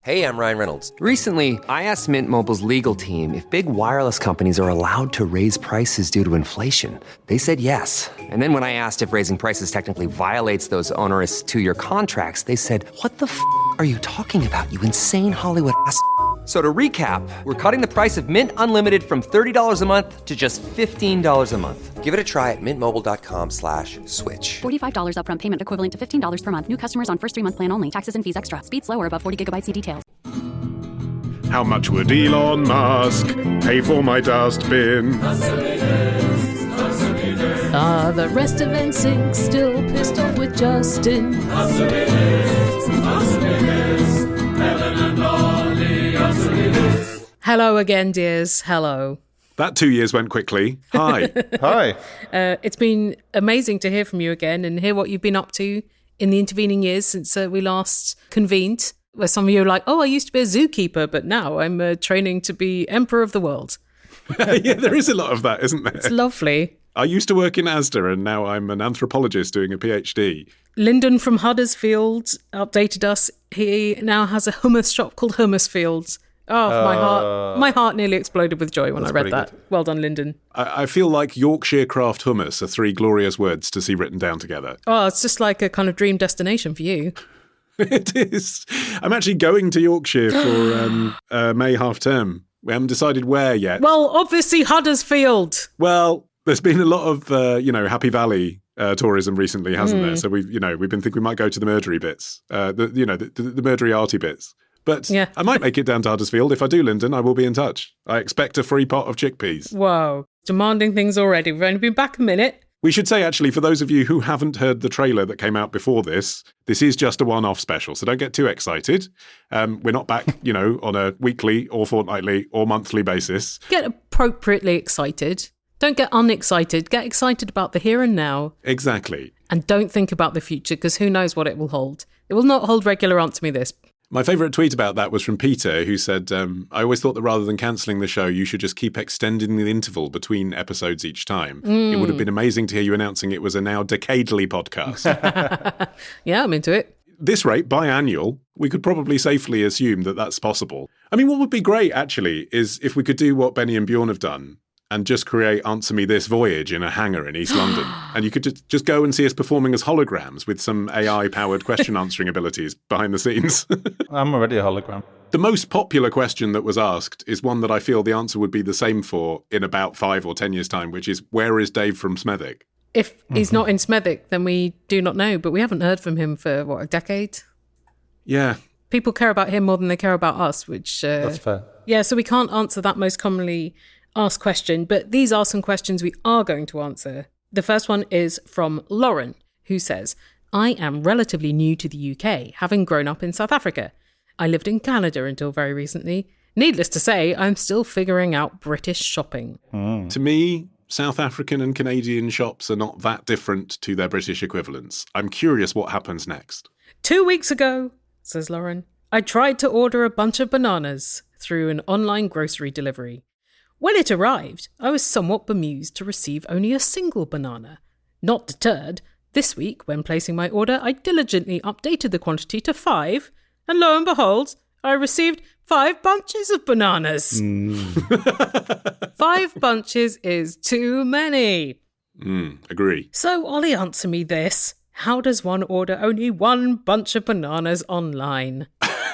Hey, I'm Ryan Reynolds. Recently, I asked Mint Mobile's legal team if big wireless companies are allowed to raise prices due to inflation. They said yes. And then when I asked if raising prices technically violates those onerous two-year contracts, they said, "What the f*** are you talking about, you insane Hollywood ass?" So to recap, we're cutting the price of Mint Unlimited from $30 a month to just $15 a month. Give it a try at mintmobile.com/switch. $45 upfront payment equivalent to $15 per month. New customers on first 3-month plan only. Taxes and fees extra. Speed slower above 40 gigabytes. See details. How much would Elon Musk pay for my dustbin? The rest of NSYNC still pissed off with Justin. Hello again, dears. Hello. That 2 years went quickly. Hi. Hi. It's been amazing to hear from you again and hear what you've been up to in the intervening years since we last convened. Where some of you are like, oh, I used to be a zookeeper, but now I'm training to be emperor of the world. Yeah, there is a lot of that, isn't there? It's lovely. I used to work in Asda and now I'm an anthropologist doing a PhD. Lyndon from Huddersfield updated us. He now has a hummus shop called Hummusfield. Oh, my heart nearly exploded with joy when I read that. Good. Well done, Lyndon. I feel like Yorkshire craft hummus are three glorious words to see written down together. Oh, it's just like a kind of dream destination for you. It is. I'm actually going to Yorkshire for May half term. We haven't decided where yet. Well, obviously Huddersfield. Well, there's been a lot of, Happy Valley tourism recently, hasn't there? So we've been thinking we might go to the murdery bits, the murdery arty bits. But yeah. I might make it down to Huddersfield. If I do, Lyndon, I will be in touch. I expect a free pot of chickpeas. Whoa, demanding things already. We've only been back a minute. We should say, actually, for those of you who haven't heard the trailer that came out before this is just a one-off special, so don't get too excited. We're not back, on a weekly or fortnightly or monthly basis. Get appropriately excited. Don't get unexcited. Get excited about the here and now. Exactly. And don't think about the future, because who knows what it will hold. It will not hold regular Answer Me This. My favourite tweet about that was from Peter, who said, I always thought that rather than cancelling the show, you should just keep extending the interval between episodes each time. It would have been amazing to hear you announcing it was a now decadely podcast. Yeah, I'm into it. This rate, biannual, we could probably safely assume that that's possible. I mean, what would be great, actually, is if we could do what Benny and Bjorn have done and just create Answer Me This Voyage in a hangar in East London. And you could just go and see us performing as holograms with some AI-powered question answering abilities behind the scenes. I'm already a hologram. The most popular question that was asked is one that I feel the answer would be the same for in about 5 or 10 years' time, which is, where is Dave from Smethwick? If he's not in Smethwick, then we do not know. But we haven't heard from him for, a decade? Yeah. People care about him more than they care about us, which... That's fair. Yeah, so we can't answer that most commonly asked question, but these are some questions we are going to answer. The first one is from Lauren, who says, I am relatively new to the UK, having grown up in South Africa. I lived in Canada until very recently. Needless to say, I'm still figuring out British shopping. To me, South African and Canadian shops are not that different to their British equivalents. I'm curious what happens next. 2 weeks ago, says Lauren, I tried to order a bunch of bananas through an online grocery delivery. When it arrived, I was somewhat bemused to receive only a single banana. Not deterred, this week, when placing my order, I diligently updated the quantity to 5, and lo and behold, I received 5 bunches of bananas. 5 bunches is too many. Agree. So, Ollie, answer me this. How does one order only 1 bunch of bananas online?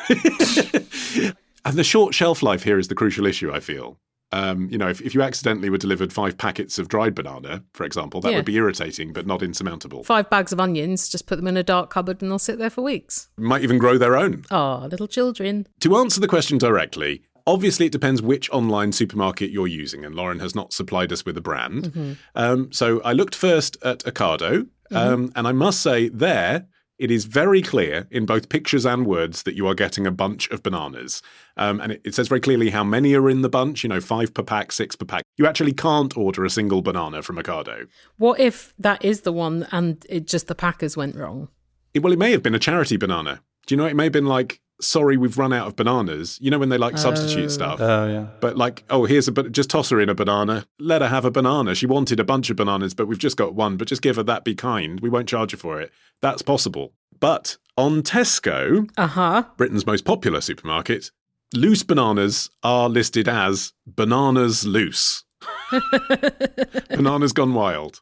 And the short shelf life here is the crucial issue, I feel. If you accidentally were delivered 5 packets of dried banana, for example, that would be irritating, but not insurmountable. 5 bags of onions, just put them in a dark cupboard and they'll sit there for weeks. Might even grow their own. Oh, little children. To answer the question directly, obviously it depends which online supermarket you're using, and Lauren has not supplied us with a brand. So I looked first at Ocado, and I must say there, it is very clear in both pictures and words that you are getting a bunch of bananas. And it says very clearly how many are in the bunch, 5 per pack, 6 per pack. You actually can't order a single banana from Ocado. What if that is the one and the packers went wrong? It may have been a charity banana. Do you know, it may have been like, sorry, we've run out of bananas. You know when they substitute stuff? Oh, yeah. But just toss her in a banana. Let her have a banana. She wanted a bunch of bananas, but we've just got one. But just give her that, be kind. We won't charge her for it. That's possible. But On Tesco, Britain's most popular supermarket, loose bananas are listed as bananas loose. Bananas gone wild.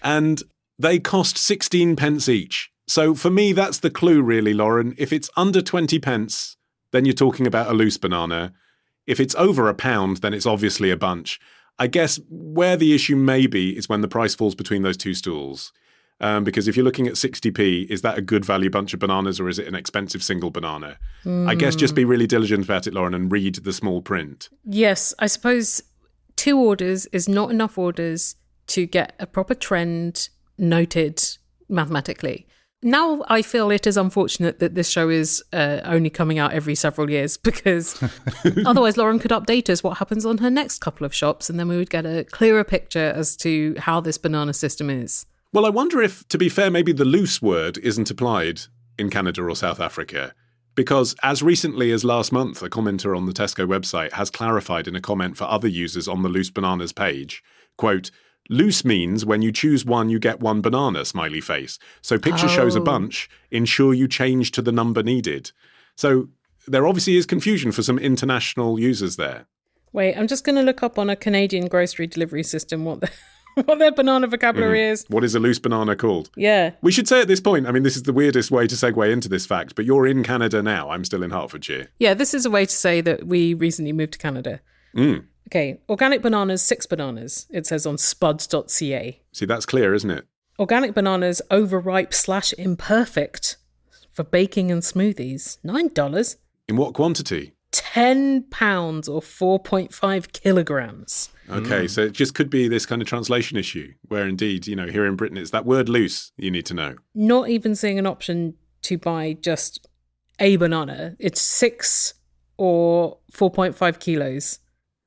and they cost 16 pence each. So for me, that's the clue really, Lauren. If it's under 20 pence, then you're talking about a loose banana. If it's over £1, then it's obviously a bunch. I guess where the issue may be is when the price falls between those two stools. Because if you're looking at 60p, is that a good value bunch of bananas or is it an expensive single banana? I guess just be really diligent about it, Lauren, and read the small print. Yes, I suppose 2 orders is not enough orders to get a proper trend noted mathematically. Now I feel it is unfortunate that this show is only coming out every several years because otherwise Lauren could update us what happens on her next couple of shops and then we would get a clearer picture as to how this banana system is. Well, I wonder if, to be fair, maybe the loose word isn't applied in Canada or South Africa. Because as recently as last month, a commenter on the Tesco website has clarified in a comment for other users on the Loose Bananas page, quote, loose means when you choose one, you get one banana, smiley face. So picture shows a bunch, ensure you change to the number needed. So there obviously is confusion for some international users there. Wait, I'm just going to look up on a Canadian grocery delivery system what their banana vocabulary is. What is a loose banana called? Yeah. We should say at this point, I mean, this is the weirdest way to segue into this fact, but you're in Canada now. I'm still in Hertfordshire. Yeah, this is a way to say that we recently moved to Canada. Okay, organic bananas, 6 bananas. It says on spuds.ca. See, that's clear, isn't it? Organic bananas, overripe/imperfect for baking and smoothies, $9. In what quantity? £10 or 4.5 kilograms. Okay, so it just could be this kind of translation issue where indeed, you know, here in Britain, it's that word loose you need to know. Not even seeing an option to buy just a banana. It's 6 or 4.5 kilos.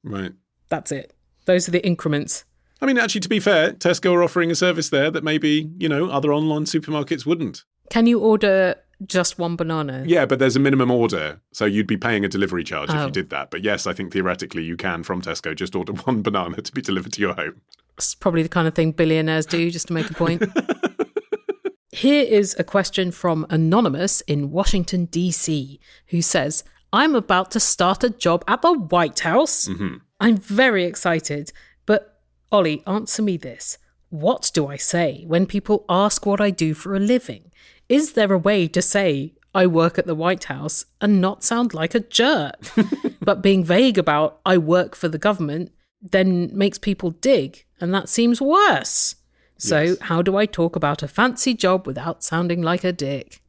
Right. That's it. Those are the increments. I mean, actually, to be fair, Tesco are offering a service there that maybe, you know, other online supermarkets wouldn't. Can you order just one banana? Yeah, but there's a minimum order, so you'd be paying a delivery charge if you did that. But yes, I think theoretically you can, from Tesco, just order one banana to be delivered to your home. It's probably the kind of thing billionaires do, just to make a point. Here is a question from Anonymous in Washington, D.C., who says, I'm about to start a job at the White House. I'm very excited. But, Ollie, answer me this. What do I say when people ask what I do for a living? Is there a way to say I work at the White House and not sound like a jerk? But being vague about I work for the government then makes people dig, and that seems worse. So how do I talk about a fancy job without sounding like a dick?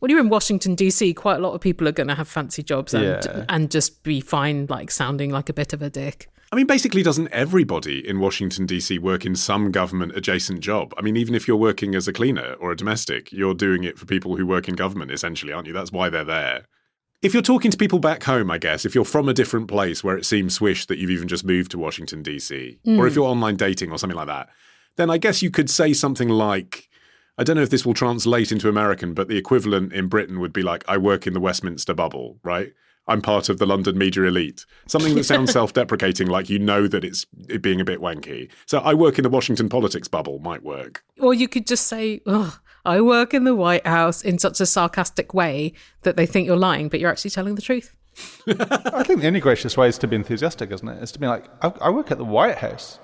When you're in Washington, D.C., quite a lot of people are going to have fancy jobs and just be fine, like sounding like a bit of a dick. I mean, basically, doesn't everybody in Washington, D.C. work in some government-adjacent job? I mean, even if you're working as a cleaner or a domestic, you're doing it for people who work in government, essentially, aren't you? That's why they're there. If you're talking to people back home, I guess, if you're from a different place where it seems swish that you've even just moved to Washington, D.C., or if you're online dating or something like that, then I guess you could say something like, I don't know if this will translate into American, but the equivalent in Britain would be like, I work in the Westminster bubble, right? I'm part of the London media elite. Something that sounds self-deprecating, like you know that it's being a bit wanky. So I work in the Washington politics bubble might work. Or you could just say, I work in the White House in such a sarcastic way that they think you're lying, but you're actually telling the truth. I think the only gracious way is to be enthusiastic, isn't it? It's to be like, I work at the White House.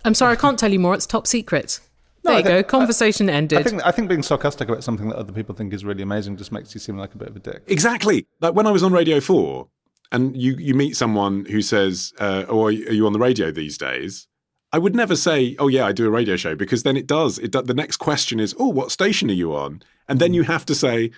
I'm sorry, I can't tell you more. It's top secret. There you go. Conversation ended. I think being sarcastic about something that other people think is really amazing just makes you seem like a bit of a dick. Exactly. Like when I was on Radio 4 and you meet someone who says, oh, are you on the radio these days? I would never say, oh, yeah, I do a radio show, because then the next question is, oh, what station are you on? And then you have to say,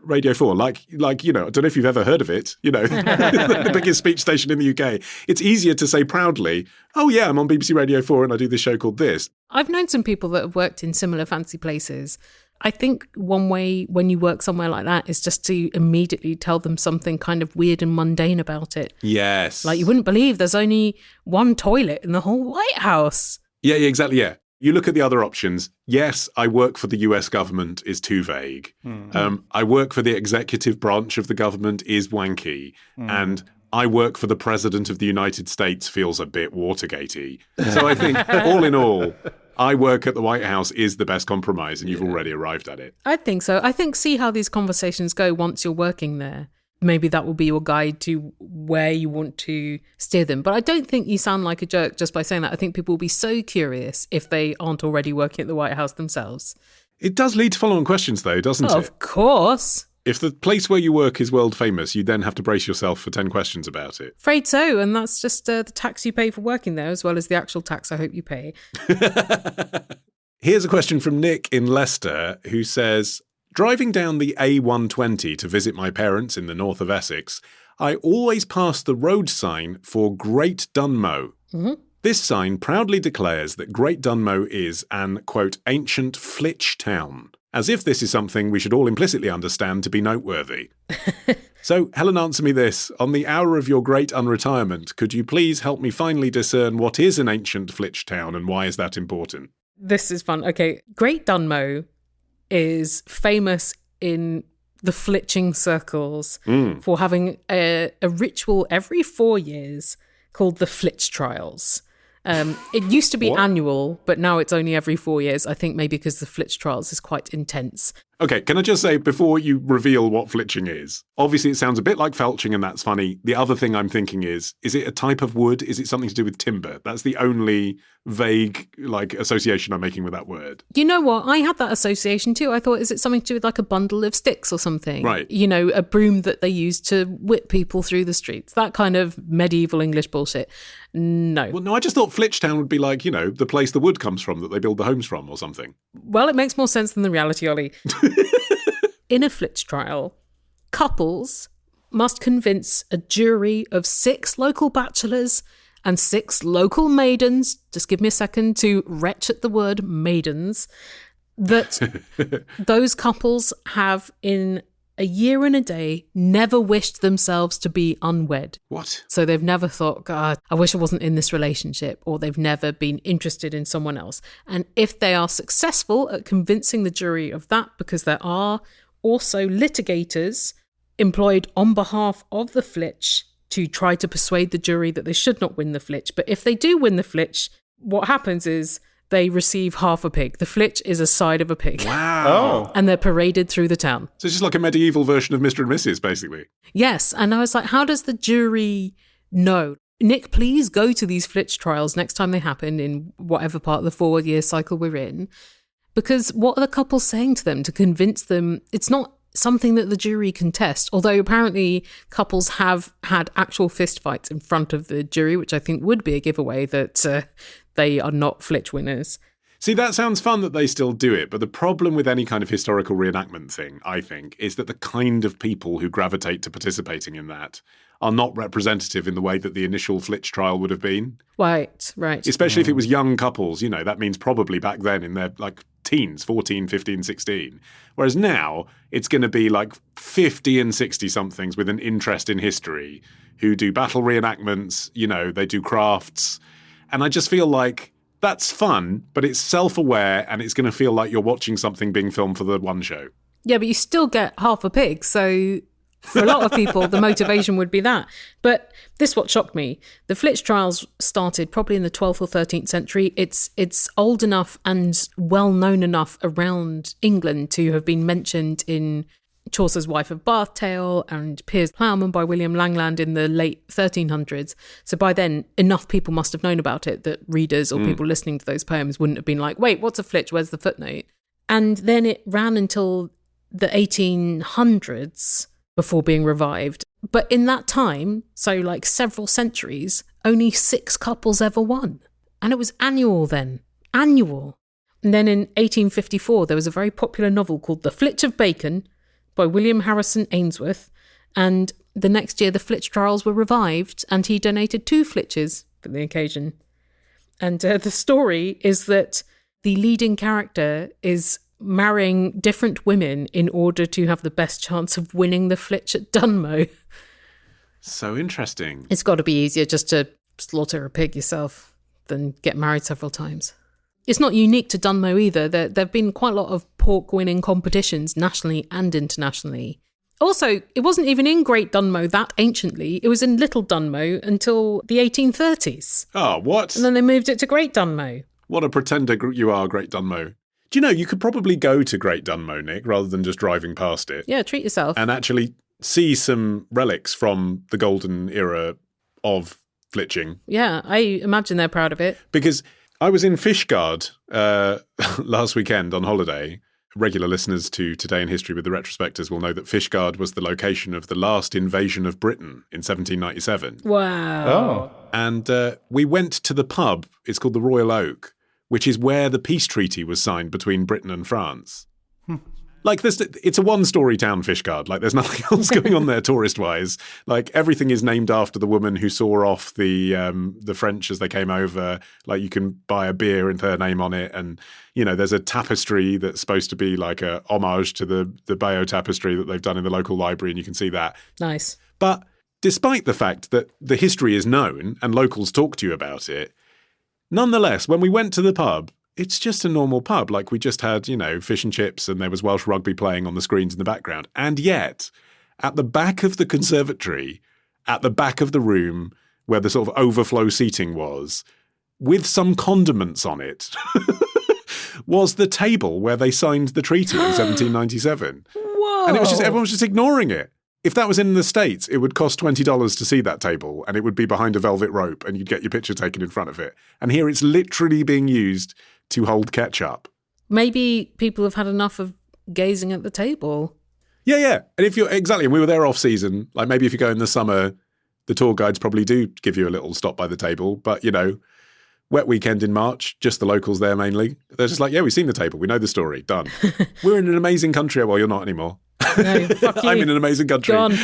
Radio 4, like you know, I don't know if you've ever heard of it, you know, the biggest speech station in the UK. It's easier to say proudly, oh yeah, I'm on BBC Radio 4 and I do this show called this. I've known some people that have worked in similar fancy places. I think one way when you work somewhere like that is just to immediately tell them something kind of weird and mundane about it. Yes. Like you wouldn't believe there's only one toilet in the whole White House. Yeah, exactly, yeah. You look at the other options. Yes, I work for the US government is too vague. I work for the executive branch of the government is wanky. And I work for the president of the United States feels a bit Watergatey. So I think all in all, I work at the White House is the best compromise, and you've already arrived at it. I think so. I think see how these conversations go once you're working there. Maybe that will be your guide to where you want to steer them. But I don't think you sound like a jerk just by saying that. I think people will be so curious if they aren't already working at the White House themselves. It does lead to follow-on questions, though, doesn't it? Of course. If the place where you work is world famous, you then have to brace yourself for 10 questions about it. Afraid so. And that's just the tax you pay for working there, as well as the actual tax I hope you pay. Here's a question from Nick in Leicester, who says, driving down the A120 to visit my parents in the north of Essex, I always pass the road sign for Great Dunmow. Mm-hmm. This sign proudly declares that Great Dunmow is an, quote, ancient flitch town, as if this is something we should all implicitly understand to be noteworthy. So, Helen, answer me this. On the hour of your great unretirement, could you please help me finally discern what is an ancient flitch town and why is that important? This is fun. Okay, Great Dunmow is famous in the flitching circles for having a ritual every 4 years called the Flitch Trials. It used to be annual, but now it's only every 4 years. I think maybe because the Flitch Trials is quite intense. Okay, can I just say, before you reveal what flitching is, obviously it sounds a bit like felching and that's funny. The other thing I'm thinking is it a type of wood? Is it something to do with timber? That's the only vague, association I'm making with that word. You know what? I had that association too. I thought, is it something to do with like a bundle of sticks or something? Right. You know, a broom that they use to whip people through the streets. That kind of medieval English bullshit. No. Well, no, I just thought Flitchtown would be like, the place the wood comes from that they build the homes from or something. Well, it makes more sense than the reality, Ollie. In a Flitch trial, couples must convince a jury of 6 local bachelors and 6 local maidens, just give me a second to retch at the word maidens, that those couples have in a year and a day never wished themselves to be unwed. What? So they've never thought, God, I wish I wasn't in this relationship, or they've never been interested in someone else. And if they are successful at convincing the jury of that, because there are also litigators employed on behalf of the flitch to try to persuade the jury that they should not win the flitch. But if they do win the flitch, what happens is they receive half a pig. The flitch is a side of a pig. Wow. And they're paraded through the town. So it's just like a medieval version of Mr. and Mrs., basically. Yes. And I was like, how does the jury know? Nick, please go to these flitch trials next time they happen in whatever part of the 4-year cycle we're in. Because what are the couples saying to them to convince them it's not something that the jury can test? Although apparently couples have had actual fistfights in front of the jury, which I think would be a giveaway that they are not flitch winners. See, that sounds fun that they still do it, but the problem with any kind of historical reenactment thing, I think, is that the kind of people who gravitate to participating in that are not representative in the way that the initial flitch trial would have been. Right. Especially if it was young couples, that means probably back then in their teens, 14, 15, 16. Whereas now it's going to be 50 and 60 somethings with an interest in history who do battle reenactments, they do crafts. And I just feel like that's fun, but it's self-aware and it's going to feel like you're watching something being filmed for the one show. Yeah, but you still get half a pig. So for a lot of people, the motivation would be that. But this is what shocked me. The Flitch trials started probably in the 12th or 13th century. It's old enough and well-known enough around England to have been mentioned in Chaucer's Wife of Bath Tale and Piers Plowman by William Langland in the late 1300s. So by then, enough people must have known about it that readers or people listening to those poems wouldn't have been like, wait, what's a flitch? Where's the footnote? And then it ran until the 1800s before being revived. But in that time, so several centuries, only 6 couples ever won. And it was annual then. Annual. And then in 1854, there was a very popular novel called The Flitch of Bacon by William Harrison Ainsworth, and the next year the Flitch trials were revived and he donated 2 flitches for the occasion. And the story is that the leading character is marrying different women in order to have the best chance of winning the flitch at Dunmow. So interesting. It's got to be easier just to slaughter a pig yourself than get married several times. It's not unique to Dunmow either. There have been quite a lot of pork-winning competitions nationally and internationally. Also, it wasn't even in Great Dunmow that anciently. It was in Little Dunmow until the 1830s. Oh, what? And then they moved it to Great Dunmow. What a pretender you are, Great Dunmow. Do you know, you could probably go to Great Dunmow, Nick, rather than just driving past it. Yeah, treat yourself. And actually see some relics from the golden era of Flitching. Yeah, I imagine they're proud of it. Because I was in Fishguard last weekend on holiday. Regular listeners to Today in History with the Retrospectors will know that Fishguard was the location of the last invasion of Britain in 1797. Wow. Oh. And we went to the pub. It's called the Royal Oak, which is where the peace treaty was signed between Britain and France. Like, it's a one-story town, Fishguard. Like, there's nothing else going on there tourist-wise. Like, everything is named after the woman who saw off the French as they came over. Like, you can buy a beer and her name on it. And, you know, there's a tapestry that's supposed to be like a homage to the Bayeux tapestry that they've done in the local library, and you can see that. Nice. But despite the fact that the history is known and locals talk to you about it, nonetheless, when we went to the pub, it's just a normal pub. Like, we just had, you know, fish and chips, and there was Welsh rugby playing on the screens in the background. And yet, at the back of the conservatory, at the back of the room where the sort of overflow seating was, with some condiments on it, was the table where they signed the treaty in 1797. Whoa. And it was just, everyone was just ignoring it. If that was in the States, it would cost $20 to see that table, and it would be behind a velvet rope, and you'd get your picture taken in front of it. And here it's literally being used to hold ketchup. Maybe people have had enough of gazing at the table. Yeah. And if you're exactly, and we were there off season, like maybe if you go in the summer, the tour guides probably do give you a little stop by the table. But, you know, wet weekend in March, just the locals there mainly. They're just like, yeah, we've seen the table. We know the story. Done. We're in an amazing country. Well, you're not anymore. No, fuck you. I'm in an amazing country Gone.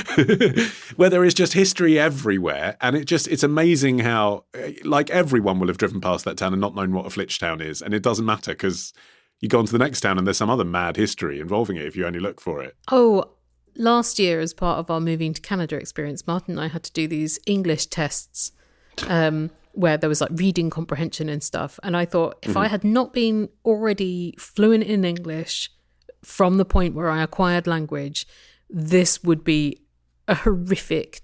where there is just history everywhere. And it's amazing how, like, everyone will have driven past that town and not known what a Flitch town is. And it doesn't matter because you go on to the next town and there's some other mad history involving it if you only look for it. Oh, last year, as part of our moving to Canada experience, Martin and I had to do these English tests where there was like reading comprehension and stuff. And I thought if I had not been already fluent in English from the point where I acquired language, this would be a horrific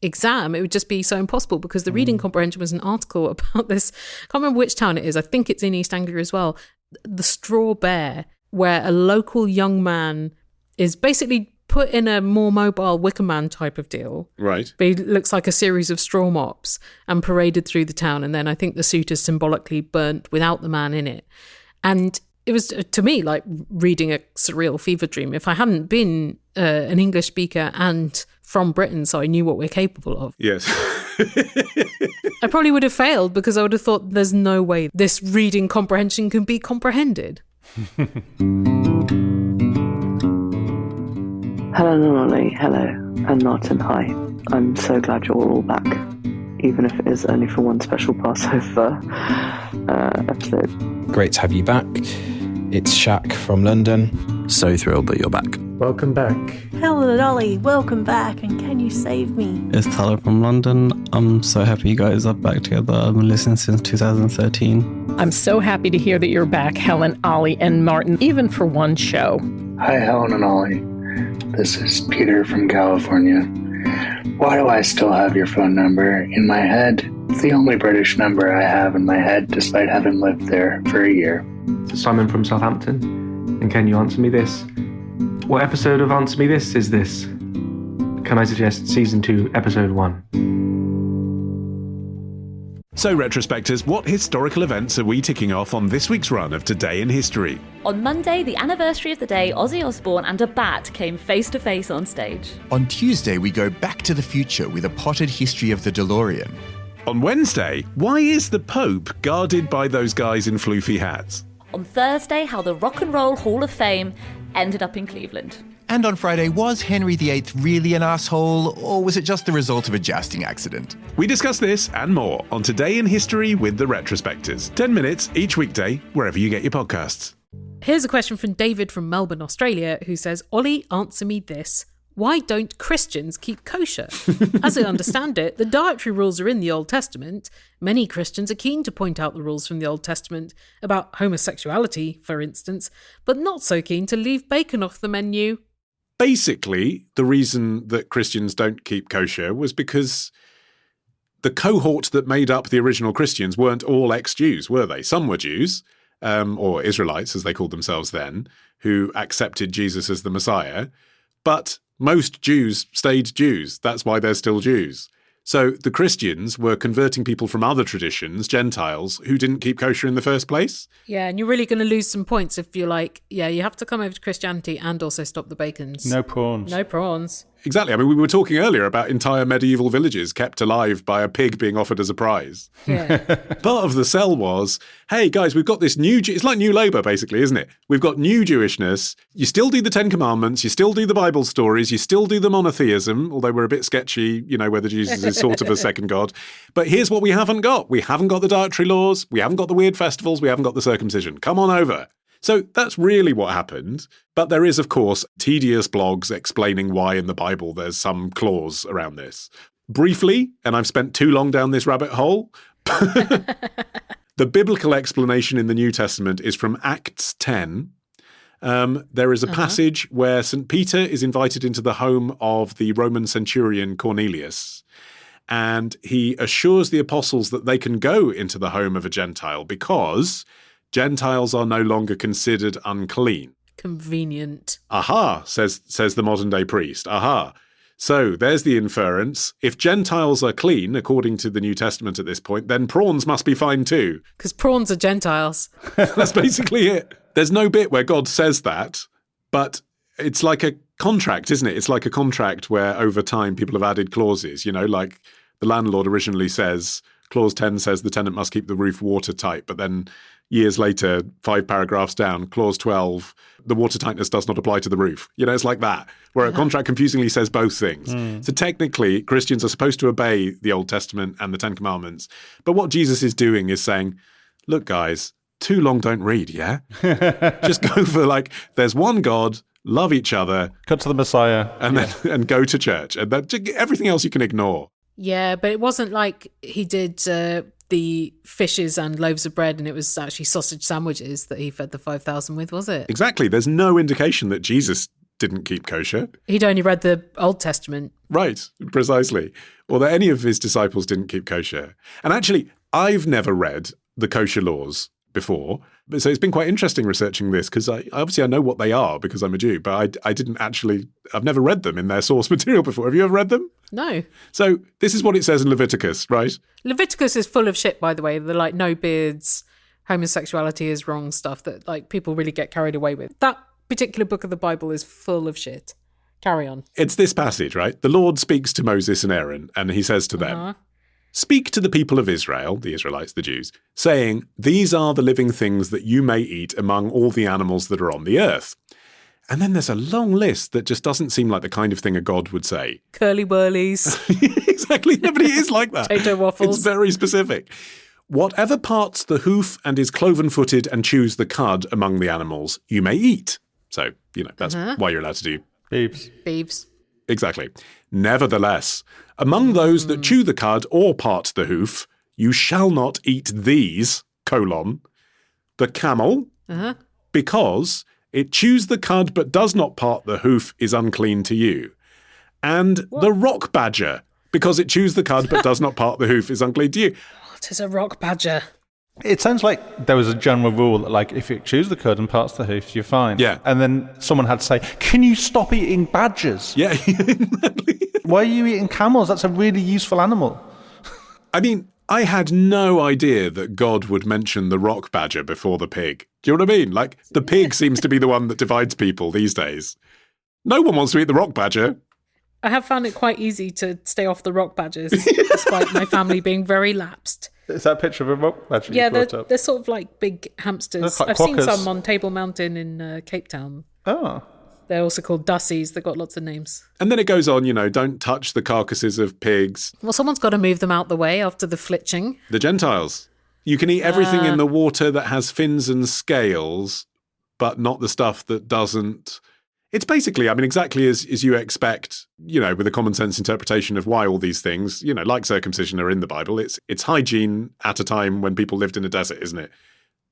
exam. It would just be so impossible because the reading comprehension was an article about this. I can't remember which town it is. I think it's in East Anglia as well. The Straw Bear, where a local young man is basically put in a more mobile Wicker Man type of deal. Right. But he looks like a series of straw mops and paraded through the town. And then I think the suit is symbolically burnt without the man in it. And it was, to me, like reading a surreal fever dream. If I hadn't been an English speaker and from Britain, so I knew what we're capable of. Yes. I probably would have failed because I would have thought there's no way this reading comprehension can be comprehended. Hello, Nolly. Hello. And Martin, hi. I'm so glad you're all back, even if it is only for one special Passover episode. Great to have you back. It's Shaq from London. So thrilled that you're back. Welcome back. Hello, Dolly. Welcome back. And can you save me? It's Tyler from London. I'm so happy you guys are back together. I've been listening since 2013. I'm so happy to hear that you're back, Helen, Ollie, and Martin, even for one show. Hi, Helen and Ollie. This is Peter from California. Why do I still have your phone number in my head? It's the only British number I have in my head, despite having lived there for a year. It's Simon from Southampton. And can you answer me this? What episode of Answer Me This is this? Can I suggest Season 2, Episode 1? So, retrospectors, what historical events are we ticking off on this week's run of Today in History? On Monday, the anniversary of the day Ozzy Osbourne and a bat came face to face on stage. On Tuesday, we go back to the future with a potted history of the DeLorean. On Wednesday, why is the Pope guarded by those guys in floofy hats? On Thursday, how the Rock and Roll Hall of Fame ended up in Cleveland. And on Friday, was Henry VIII really an asshole, or was it just the result of a jousting accident? We discuss this and more on Today in History with the Retrospectors. 10 minutes each weekday, wherever you get your podcasts. Here's a question from David from Melbourne, Australia, who says, Ollie, answer me this. Why don't Christians keep kosher? As I understand it, the dietary rules are in the Old Testament. Many Christians are keen to point out the rules from the Old Testament about homosexuality, for instance, but not so keen to leave bacon off the menu. Basically, the reason that Christians don't keep kosher was because the cohort that made up the original Christians weren't all ex-Jews, were they? Some were Jews, or Israelites, as they called themselves then, who accepted Jesus as the Messiah. But most Jews stayed Jews. That's why they're still Jews. So the Christians were converting people from other traditions, Gentiles, who didn't keep kosher in the first place. Yeah, and you're really going to lose some points if you're like, yeah, you have to come over to Christianity and also stop the bacons. No prawns. No prawns. Exactly. I mean, we were talking earlier about entire medieval villages kept alive by a pig being offered as a prize. Yeah. Part of the sell was, hey, guys, we've got this it's like New Labour, basically, isn't it? We've got new Jewishness. You still do the Ten Commandments. You still do the Bible stories. You still do the monotheism, although we're a bit sketchy, whether Jesus is sort of a second God. But here's what we haven't got. We haven't got the dietary laws. We haven't got the weird festivals. We haven't got the circumcision. Come on over. So that's really what happened. But there is, of course, tedious blogs explaining why in the Bible there's some clause around this. Briefly, and I've spent too long down this rabbit hole, the biblical explanation in the New Testament is from Acts 10. There is a passage where St. Peter is invited into the home of the Roman centurion Cornelius, and he assures the apostles that they can go into the home of a Gentile because Gentiles are no longer considered unclean. Convenient. Aha, says the modern-day priest. Aha. So there's the inference. If Gentiles are clean, according to the New Testament at this point, then prawns must be fine too. Because prawns are Gentiles. That's basically it. There's no bit where God says that, but it's like a contract, isn't it? It's like a contract where over time people have added clauses, like the landlord originally says, Clause 10 says the tenant must keep the roof watertight, but then years later, 5 paragraphs down, Clause 12, the water tightness does not apply to the roof. It's like that, where a contract confusingly says both things. So technically, Christians are supposed to obey the Old Testament and the Ten Commandments. But what Jesus is doing is saying, look, guys, too long don't read, yeah? Just go for there's one God, love each other. Cut to the Messiah. And go to church. And everything else you can ignore. Yeah, but it wasn't like he did the fishes and loaves of bread and it was actually sausage sandwiches that he fed the 5,000 with, was it? Exactly. There's no indication that Jesus didn't keep kosher. He'd only read the Old Testament. Right, precisely. Or that any of his disciples didn't keep kosher. And actually, I've never read the kosher laws before. So it's been quite interesting researching this because I know what they are because I'm a Jew, but I've never read them in their source material before. Have you ever read them? No. So this is what it says in Leviticus, right? Leviticus is full of shit, by the way. They're no beards, homosexuality is wrong stuff that people really get carried away with. That particular book of the Bible is full of shit. Carry on. It's this passage, right? The Lord speaks to Moses and Aaron and he says to them, speak to the people of Israel, the Israelites, the Jews, saying, these are the living things that you may eat among all the animals that are on the earth. And then there's a long list that just doesn't seem like the kind of thing a God would say. Curly whirlies. Exactly. Nobody is like that. Potato waffles. It's very specific. Whatever parts the hoof and is cloven-footed and chews the cud among the animals, you may eat. So, that's why you're allowed to do beeves. Exactly. Nevertheless, among those that chew the cud or part the hoof, you shall not eat these, the camel, because it chews the cud but does not part the hoof is unclean to you. And the rock badger, because it chews the cud but does not part the hoof is unclean to you. What is a rock badger? It sounds like there was a general rule that, if you chews the cud and parts the hoof, you're fine. Yeah. And then someone had to say, can you stop eating badgers? Yeah, exactly. Why are you eating camels? That's a really useful animal. I mean, I had no idea that God would mention the rock badger before the pig. Do you know what I mean? The pig seems to be the one that divides people these days. No one wants to eat the rock badger. I have found it quite easy to stay off the rock badgers, despite my family being very lapsed. Is that a picture of a rock badger? Yeah, they're sort of like big hamsters. Like I've quokkas. seen some on Table Mountain in Cape Town. Oh. They're also called dussies. They've got lots of names. And then it goes on, don't touch the carcasses of pigs. Well, someone's got to move them out the way after the flitching. The Gentiles. You can eat everything in the water that has fins and scales, but not the stuff that doesn't. It's basically, exactly as you expect, with a common sense interpretation of why all these things, like circumcision are in the Bible. It's hygiene at a time when people lived in a desert, isn't it?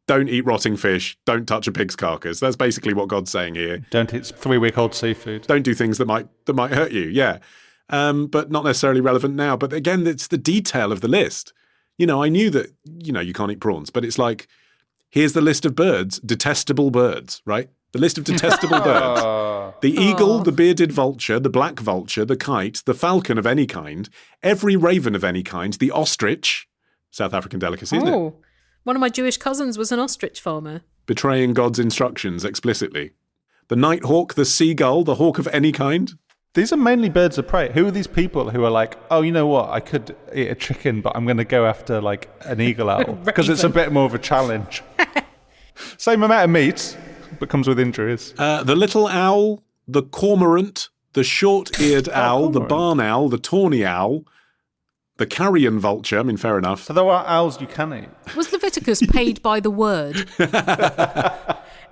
Don't eat rotting fish. Don't touch a pig's carcass. That's basically what God's saying here. Don't eat 3-week-old seafood. Don't do things that might hurt you. Yeah. but not necessarily relevant now. But again, it's the detail of the list. I knew that, you can't eat prawns, but it's like, here's the list of birds, detestable birds, right? The list of detestable birds. The eagle, the bearded vulture, the black vulture, the kite, the falcon of any kind, every raven of any kind, the ostrich, South African delicacy, isn't it? One of my Jewish cousins was an ostrich farmer. Betraying God's instructions explicitly. The nighthawk, the seagull, the hawk of any kind. These are mainly birds of prey. Who are these people who are like, oh, you know what? I could eat a chicken, but I'm going to go after like an eagle owl because it's a bit more of a challenge. Same amount of meat, but comes with injuries. The little owl, the cormorant, the short-eared owl, the barn owl, the tawny owl, the carrion vulture. I mean, fair enough. So there are owls you can eat. Was Leviticus paid by the word?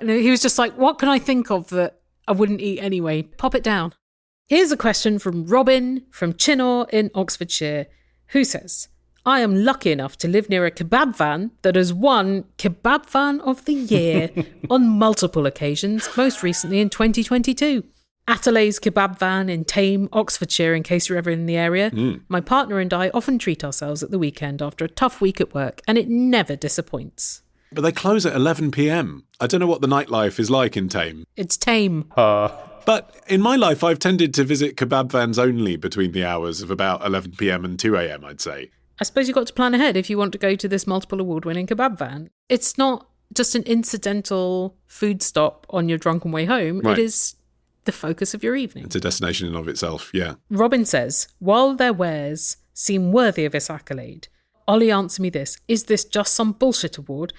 And he was just like, what can I think of that I wouldn't eat anyway? Pop it down. Here's a question from Robin from Chinnor in Oxfordshire, who says, I am lucky enough to live near a kebab van that has won Kebab Van of the Year on multiple occasions, most recently in 2022. Ataley's Kebab Van in Tame, Oxfordshire, in case you're ever in the area. My partner and I often treat ourselves at the weekend after a tough week at work, and it never disappoints. But they close at 11 p.m. I don't know what the nightlife is like in Tame. It's tame. But in my life, I've tended to visit kebab vans only between the hours of about 11 p.m. and 2 a.m., I'd say. I suppose you've got to plan ahead if you want to go to this multiple award-winning kebab van. It's not just an incidental food stop on your drunken way home. Right. It is the focus of your evening. It's a destination in and of itself, yeah. Robin says, while their wares seem worthy of this accolade, Ollie, answer me this. Is this just some bullshit award?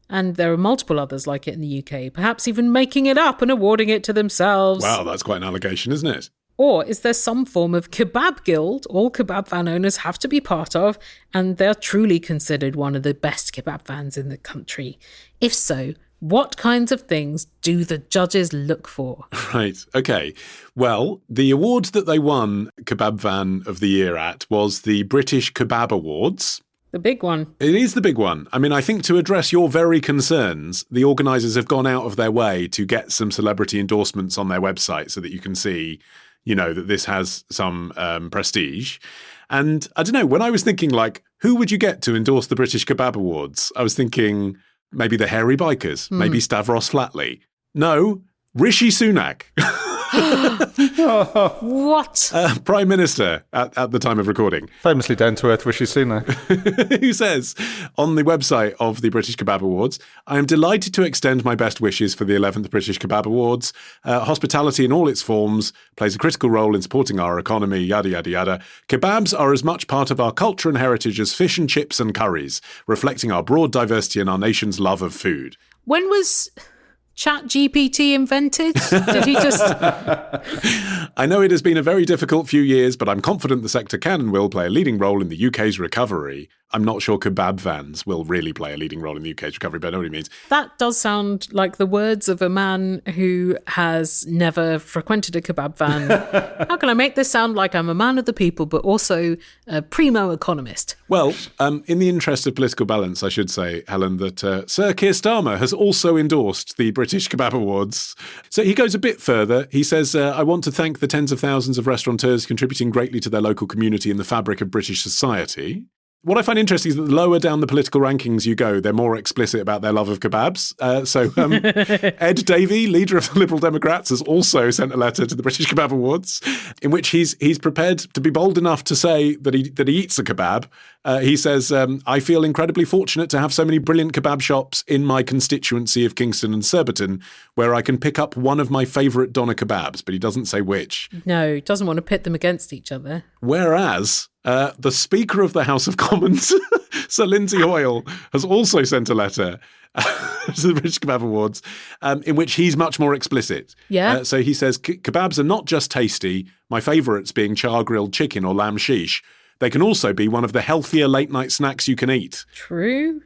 And there are multiple others like it in the UK, perhaps even making it up and awarding it to themselves. Wow, that's quite an allegation, isn't it? Or is there some form of kebab guild all kebab van owners have to be part of, and they're truly considered one of the best kebab vans in the country? If so, what kinds of things do the judges look for? Right, okay. Well, the awards that they won Kebab Van of the Year at was the British Kebab Awards. The big one. It is the big one. I mean, I think to address your very concerns, the organisers have gone out of their way to get some celebrity endorsements on their website so that you can see, that this has some prestige. And I don't know, when I was thinking, like, who would you get to endorse the British Kebab Awards? I was thinking maybe the Hairy Bikers, maybe Stavros Flatley. No, Rishi Sunak. What? Prime Minister at the time of recording. Famously down-to-earth Rishi Sunak. Who says on the website of the British Kebab Awards, I am delighted to extend my best wishes for the 11th British Kebab Awards. Hospitality in all its forms plays a critical role in supporting our economy, yada, yada, yada. Kebabs are as much part of our culture and heritage as fish and chips and curries, reflecting our broad diversity and our nation's love of food. When was ChatGPT invented? Did he just... I know it has been a very difficult few years, but I'm confident the sector can and will play a leading role in the UK's recovery. I'm not sure kebab vans will really play a leading role in the UK's recovery, but I know what he means. That does sound like the words of a man who has never frequented a kebab van. How can I make this sound like I'm a man of the people, but also a primo economist? Well, in the interest of political balance, I should say, Helen, that Sir Keir Starmer has also endorsed the British Kebab Awards. So he goes a bit further. He says, I want to thank the tens of thousands of restaurateurs contributing greatly to their local community and the fabric of British society. What I find interesting is that the lower down the political rankings you go, they're more explicit about their love of kebabs. Ed Davey, leader of the Liberal Democrats, has also sent a letter to the British Kebab Awards in which he's prepared to be bold enough to say that he eats a kebab. He says, I feel incredibly fortunate to have so many brilliant kebab shops in my constituency of Kingston and Surbiton, where I can pick up one of my favourite doner kebabs, but he doesn't say which. No, he doesn't want to pit them against each other. Whereas the Speaker of the House of Commons, Sir Lindsay Hoyle, has also sent a letter to the British Kebab Awards in which he's much more explicit. Yeah. So he says, kebabs are not just tasty, my favourites being char-grilled chicken or lamb sheesh. They can also be one of the healthier late-night snacks you can eat. True.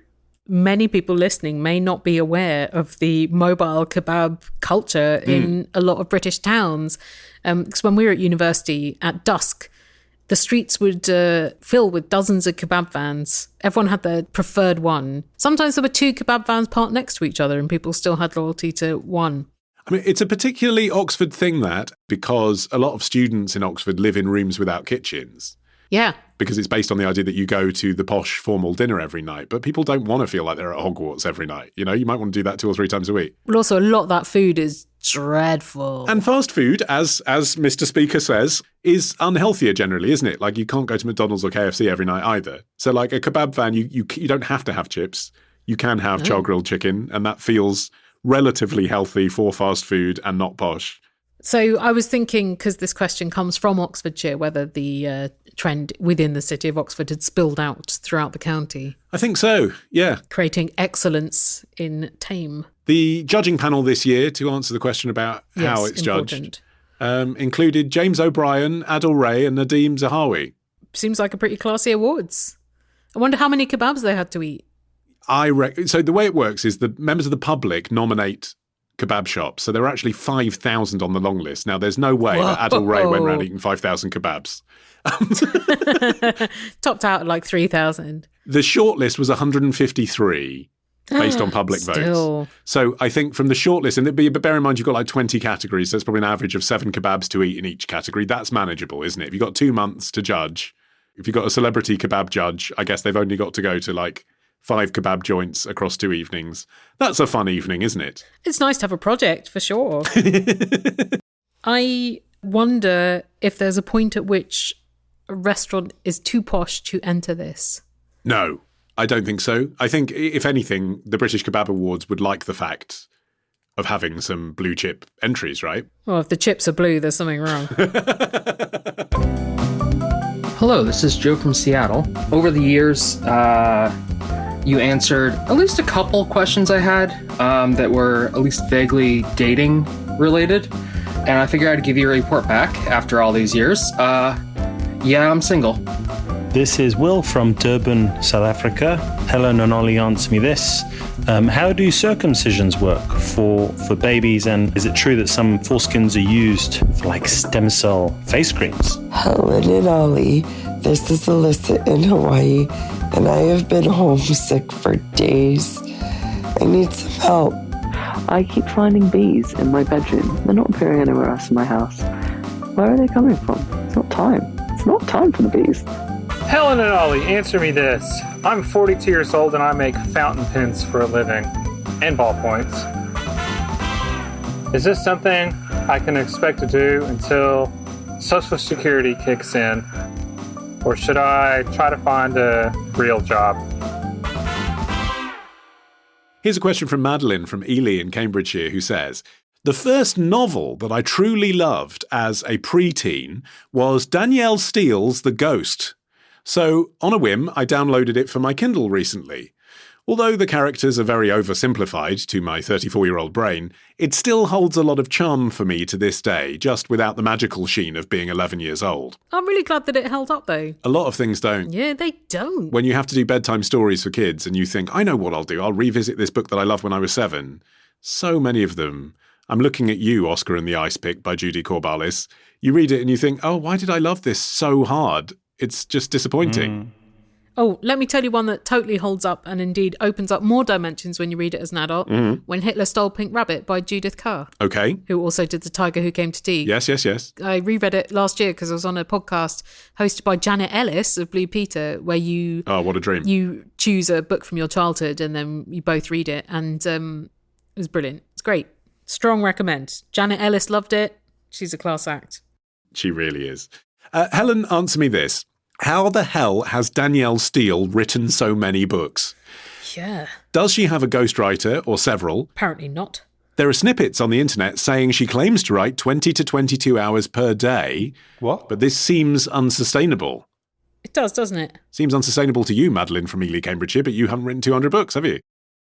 Many people listening may not be aware of the mobile kebab culture in a lot of British towns. Because when we were at university at dusk, the streets would fill with dozens of kebab vans. Everyone had their preferred one. Sometimes there were two kebab vans parked next to each other and people still had loyalty to one. I mean, it's a particularly Oxford thing that, because a lot of students in Oxford live in rooms without kitchens. Yeah. Because it's based on the idea that you go to the posh formal dinner every night, but people don't want to feel like they're at Hogwarts every night. You know, you might want to do that 2 or 3 times a week. Well, also, a lot of that food is dreadful. And fast food, as Mr. Speaker says, is unhealthier generally, isn't it? Like, you can't go to McDonald's or KFC every night either. So, like, a kebab van, you don't have to have chips. You can have char-grilled chicken, and that feels relatively healthy for fast food and not posh. So I was thinking, because this question comes from Oxfordshire, whether the trend within the city of Oxford had spilled out throughout the county. I think so, yeah. Creating excellence in Tame. The judging panel this year, to answer the question about how it's judged, included James O'Brien, Adil Ray and Nadeem Zahawi. Seems like a pretty classy awards. I wonder how many kebabs they had to eat. So the way it works is the members of the public nominate kebab shops. So there are actually 5,000 on the long list. Now, there's no way that Adil Ray went around eating 5,000 kebabs. Topped out at like 3,000. The shortlist was 153 based on public votes. So I think from the shortlist, and bear in mind you've got like 20 categories, so it's probably an average of 7 kebabs to eat in each category. That's manageable, isn't it? If you've got 2 months to judge, if you've got a celebrity kebab judge, I guess they've only got to go to like 5 kebab joints across 2 evenings. That's a fun evening, isn't it? It's nice to have a project, for sure. I wonder if there's a point at which a restaurant is too posh to enter this. No, I don't think so. I think, if anything, the British Kebab Awards would like the fact of having some blue chip entries, right? Well, if the chips are blue, there's something wrong. Hello, this is Joe from Seattle. Over the years, you answered at least a couple questions I had that were at least vaguely dating related. And I figured I'd give you a report back after all these years. Yeah, I'm single. This is Will from Durban, South Africa. Helen and Ollie, answer me this. How do circumcisions work for babies? And is it true that some foreskins are used for like stem cell face creams? Helen and Ollie, this is Alyssa in Hawaii, and I have been homesick for days. I need some help. I keep finding bees in my bedroom. They're not appearing anywhere else in my house. Where are they coming from? It's not time. It's not time for the bees. Helen and Ollie, answer me this. I'm 42 years old and I make fountain pens for a living. And ballpoints. Is this something I can expect to do until Social Security kicks in? Or should I try to find a real job? Here's a question from Madeline from Ely in Cambridgeshire who says, the first novel that I truly loved as a preteen was Danielle Steel's The Ghost. So, on a whim, I downloaded it for my Kindle recently. Although the characters are very oversimplified to my 34-year-old brain, it still holds a lot of charm for me to this day, just without the magical sheen of being 11 years old. I'm really glad that it held up, though. A lot of things don't. Yeah, they don't. When you have to do bedtime stories for kids and you think, I know what I'll do, I'll revisit this book that I loved when I was 7. So many of them. I'm looking at you, Oscar and the Ice Pick by Judy Corballis. You read it and you think, oh, why did I love this so hard? It's just disappointing. Oh, let me tell you one that totally holds up and indeed opens up more dimensions when you read it as an adult. When Hitler Stole Pink Rabbit by Judith Kerr. Okay. Who also did The Tiger Who Came to Tea. Yes. I reread it last year because I was on a podcast hosted by Janet Ellis of Blue Peter where you... Oh, what a dream. You choose a book from your childhood and then you both read it and it was brilliant. It's great. Strong recommend. Janet Ellis loved it. She's a class act. She really is. Helen, answer me this. How the hell has Danielle Steel written so many books? Yeah. Does she have a ghostwriter or several? Apparently not. There are snippets on the internet saying she claims to write 20 to 22 hours per day. What? But this seems unsustainable. It does, doesn't it? Seems unsustainable to you, Madeline from Ely, Cambridgeshire, but you haven't written 200 books, have you?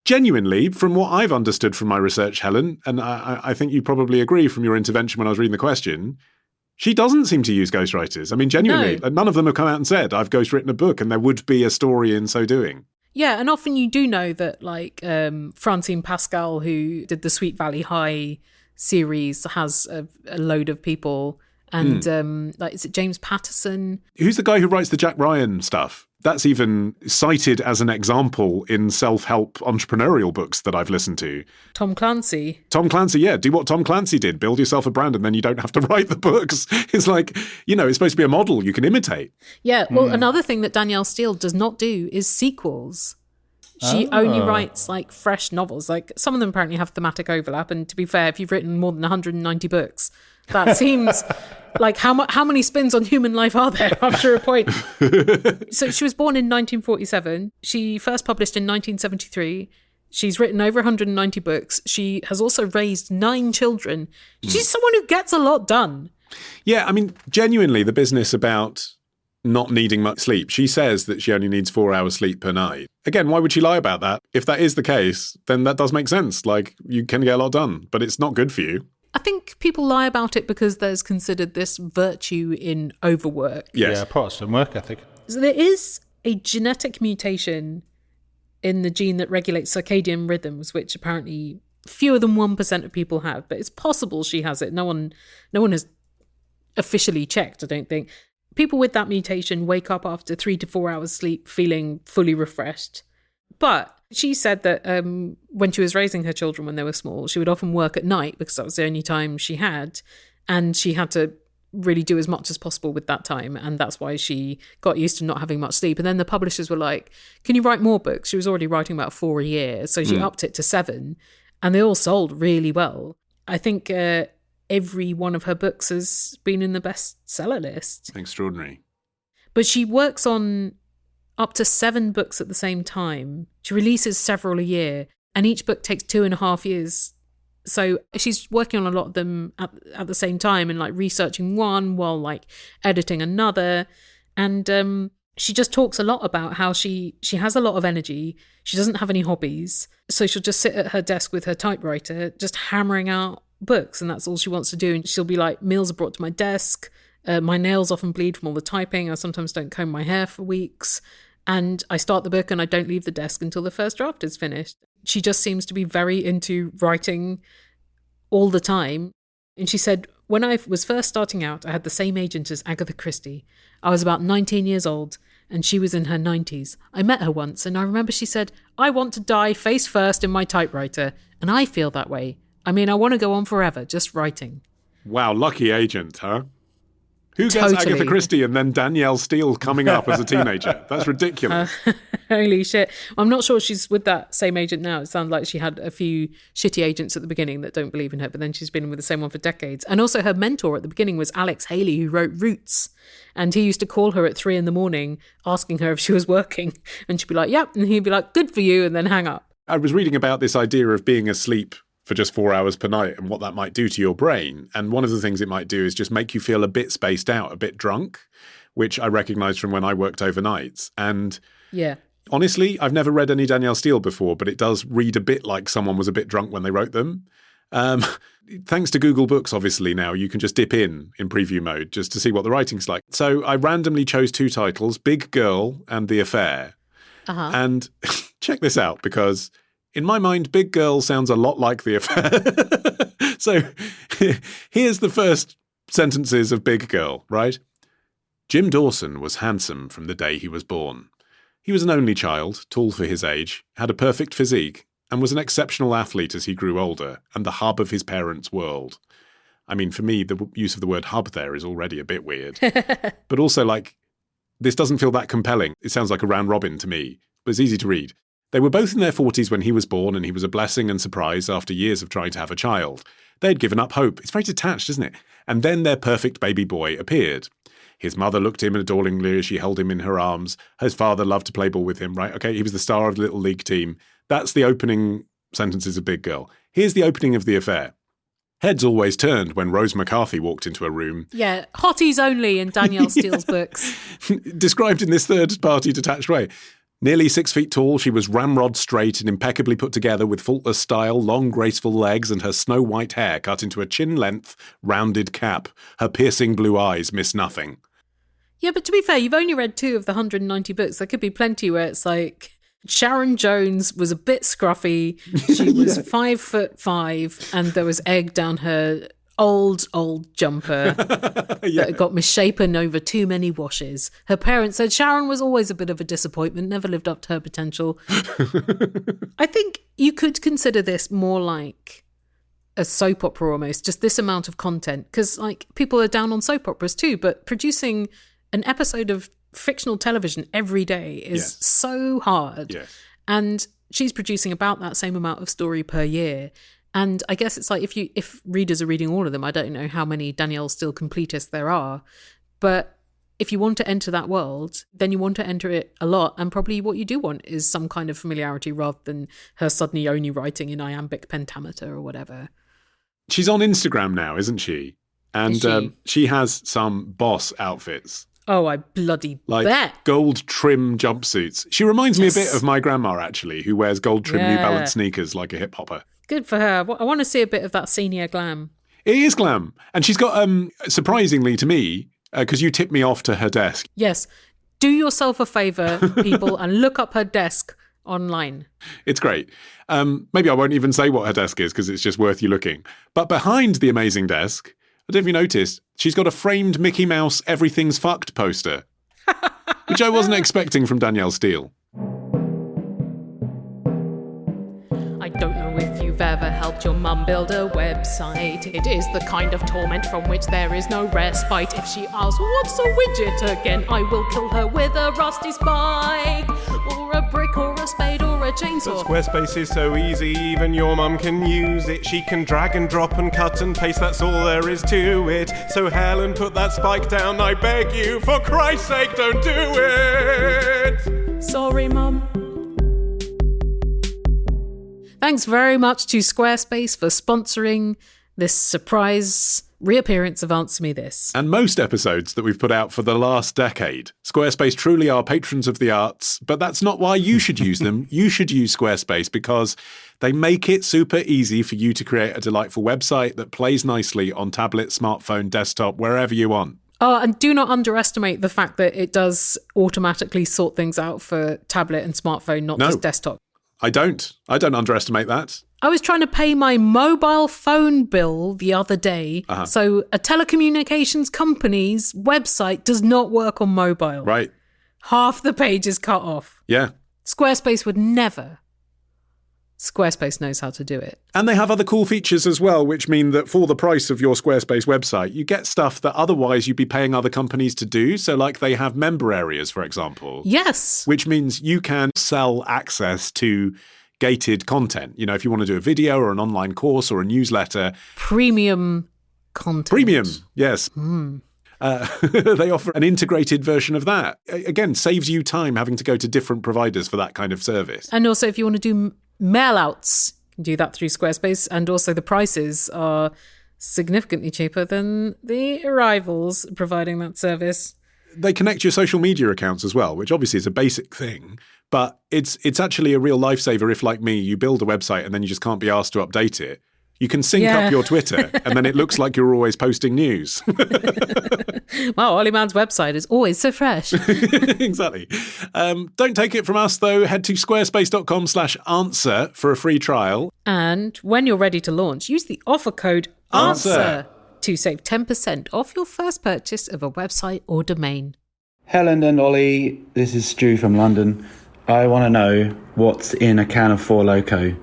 Genuinely, from what I've understood from my research, Helen, and I think you probably agree from your intervention when I was reading the question, she doesn't seem to use ghostwriters. I mean, genuinely, none of them have come out and said, I've ghostwritten a book, and there would be a story in so doing. Yeah, and often you do know that, like, Francine Pascal, who did the Sweet Valley High series, has a load of people. And, like, is it James Patterson? Who's the guy who writes the Jack Ryan stuff? That's even cited as an example in self-help entrepreneurial books that I've listened to. Tom Clancy, yeah. Do what Tom Clancy did. Build yourself a brand and then you don't have to write the books. It's like, it's supposed to be a model you can imitate. Yeah, well, another thing that Danielle Steel does not do is sequels. She only writes like fresh novels. Like some of them apparently have thematic overlap. And to be fair, if you've written more than 190 books, that seems like how many spins on human life are there after a point? So she was born in 1947. She first published in 1973. She's written over 190 books. She has also raised 9 children. She's someone who gets a lot done. Yeah, I mean, genuinely, the business about not needing much sleep. She says that she only needs 4 hours sleep per night. Again, why would she lie about that? If that is the case, then that does make sense. Like, you can get a lot done, but it's not good for you. I think people lie about it because there's considered this virtue in overwork. Yes. Yeah, Protestant work ethic. So there is a genetic mutation in the gene that regulates circadian rhythms, which apparently fewer than 1% of people have, but it's possible she has it. No one has officially checked, I don't think. People with that mutation wake up after 3 to 4 hours sleep feeling fully refreshed. But she said that when she was raising her children when they were small, she would often work at night because that was the only time she had. And she had to really do as much as possible with that time. And that's why she got used to not having much sleep. And then the publishers were like, can you write more books? She was already writing about 4 a year. So she upped it to 7. And they all sold really well. I think every one of her books has been in the bestseller list. Extraordinary. But she works on up to 7 books at the same time. She releases several a year, and each book takes 2.5 years. So she's working on a lot of them at the same time and like researching one while like editing another. And she just talks a lot about how she has a lot of energy. She doesn't have any hobbies. So she'll just sit at her desk with her typewriter, just hammering out books, and that's all she wants to do. And she'll be like, meals are brought to my desk. My nails often bleed from all the typing. I sometimes don't comb my hair for weeks. And I start the book and I don't leave the desk until the first draft is finished. She just seems to be very into writing all the time. And she said, when I was first starting out, I had the same agent as Agatha Christie. I was about 19 years old and she was in her 90s. I met her once and I remember she said, I want to die face first in my typewriter. And I feel that way. I mean, I want to go on forever, just writing. Wow, lucky agent, huh? Who gets Agatha Christie and then Danielle Steel coming up as a teenager? That's ridiculous. Holy shit. I'm not sure she's with that same agent now. It sounds like she had a few shitty agents at the beginning that don't believe in her, but then she's been with the same one for decades. And also her mentor at the beginning was Alex Haley, who wrote Roots. And he used to call her at 3 a.m, asking her if she was working. And she'd be like, yep. And he'd be like, good for you, and then hang up. I was reading about this idea of being asleep for just 4 hours per night and what that might do to your brain. And one of the things it might do is just make you feel a bit spaced out, a bit drunk, which I recognise from when I worked overnights. And yeah, honestly, I've never read any Danielle Steel before, but it does read a bit like someone was a bit drunk when they wrote them. Thanks to Google Books, obviously, now you can just dip in preview mode just to see what the writing's like. So I randomly chose 2 titles, Big Girl and The Affair. Uh-huh. And check this out, because in my mind, Big Girl sounds a lot like The Affair. So here's the first sentences of Big Girl, right? Jim Dawson was handsome from the day he was born. He was an only child, tall for his age, had a perfect physique, and was an exceptional athlete as he grew older, and the hub of his parents' world. I mean, for me, the use of the word hub there is already a bit weird. But also, like, this doesn't feel that compelling. It sounds like a round robin to me, but it's easy to read. They were both in their 40s when he was born, and he was a blessing and surprise after years of trying to have a child. They'd given up hope. It's very detached, isn't it? And then their perfect baby boy appeared. His mother looked at him adoringly as she held him in her arms. His father loved to play ball with him, right? Okay, he was the star of the Little League team. That's the opening sentences of Big Girl. Here's the opening of The Affair. Heads always turned when Rose McCarthy walked into a room. Yeah, hotties only in Danielle Steele's books. Described in this third-party detached way. Nearly 6 feet tall, she was ramrod straight and impeccably put together with faultless style, long graceful legs and her snow-white hair cut into a chin-length, rounded cap. Her piercing blue eyes miss nothing. Yeah, but to be fair, you've only read 2 of the 190 books. There could be plenty where it's like Sharon Jones was a bit scruffy. She was 5'5", and there was egg down her old jumper that got misshapen over too many washes. Her parents said Sharon was always a bit of a disappointment, never lived up to her potential. I think you could consider this more like a soap opera almost, just this amount of content, because like people are down on soap operas too, but producing an episode of fictional television every day is so hard. Yes. And she's producing about that same amount of story per year. And I guess it's like if readers are reading all of them, I don't know how many Danielle Steel completists there are, but if you want to enter that world, then you want to enter it a lot, and probably what you do want is some kind of familiarity rather than her suddenly only writing in iambic pentameter or whatever. She's on Instagram now, isn't she? And she has some boss outfits. Oh, I bloody bet. Gold trim jumpsuits. She reminds me a bit of my grandma, actually, who wears gold trim New Balance sneakers like a hip hopper. Good for her. I want to see a bit of that senior glam. It is glam. And she's got, surprisingly to me, because you tipped me off to her desk. Yes. Do yourself a favour, people, and look up her desk online. It's great. Maybe I won't even say what her desk is because it's just worth you looking. But behind the amazing desk, I don't know if you noticed, she's got a framed Mickey Mouse Everything's Fucked poster, which I wasn't expecting from Danielle Steel. I don't know if you've ever helped your mum build a website. It is the kind of torment from which there is no respite. If she asks, what's a widget again? I will kill her with a rusty spike, or a brick, or a spade, or a chainsaw. But Squarespace is so easy, even your mum can use it. She can drag and drop and cut and paste, that's all there is to it. So Helen, put that spike down, I beg you, for Christ's sake, don't do it! Sorry, Mum. Thanks very much to Squarespace for sponsoring this surprise reappearance of Answer Me This. And most episodes that we've put out for the last decade. Squarespace truly are patrons of the arts, but that's not why you should use them. You should use Squarespace because they make it super easy for you to create a delightful website that plays nicely on tablet, smartphone, desktop, wherever you want. Oh, and do not underestimate the fact that it does automatically sort things out for tablet and smartphone, not just desktop. I don't underestimate that. I was trying to pay my mobile phone bill the other day. So a telecommunications company's website does not work on mobile. Right. Half the page is cut off. Yeah. Squarespace would never. Squarespace knows how to do it. And they have other cool features as well, which mean that for the price of your Squarespace website, you get stuff that otherwise you'd be paying other companies to do. So like they have member areas, for example. Yes. Which means you can sell access to gated content. You know, if you want to do a video or an online course or a newsletter. Premium content. Premium, yes. They offer an integrated version of that. Again, saves you time having to go to different providers for that kind of service. And also if you want to do mail outs, you can do that through Squarespace, and also the prices are significantly cheaper than the rivals providing that service. They connect your social media accounts as well, which obviously is a basic thing, but it's actually a real lifesaver if, like me, you build a website and then you just can't be asked to update it. You can sync up your Twitter and then it looks like you're always posting news. Wow, Ollie Mann's website is always so fresh. Exactly. Don't take it from us, though. Head to squarespace.com/answer for a free trial. And when you're ready to launch, use the offer code ANSWER to save 10% off your first purchase of a website or domain. Helen and Ollie, this is Stu from London. I want to know what's in a can of Four Loko.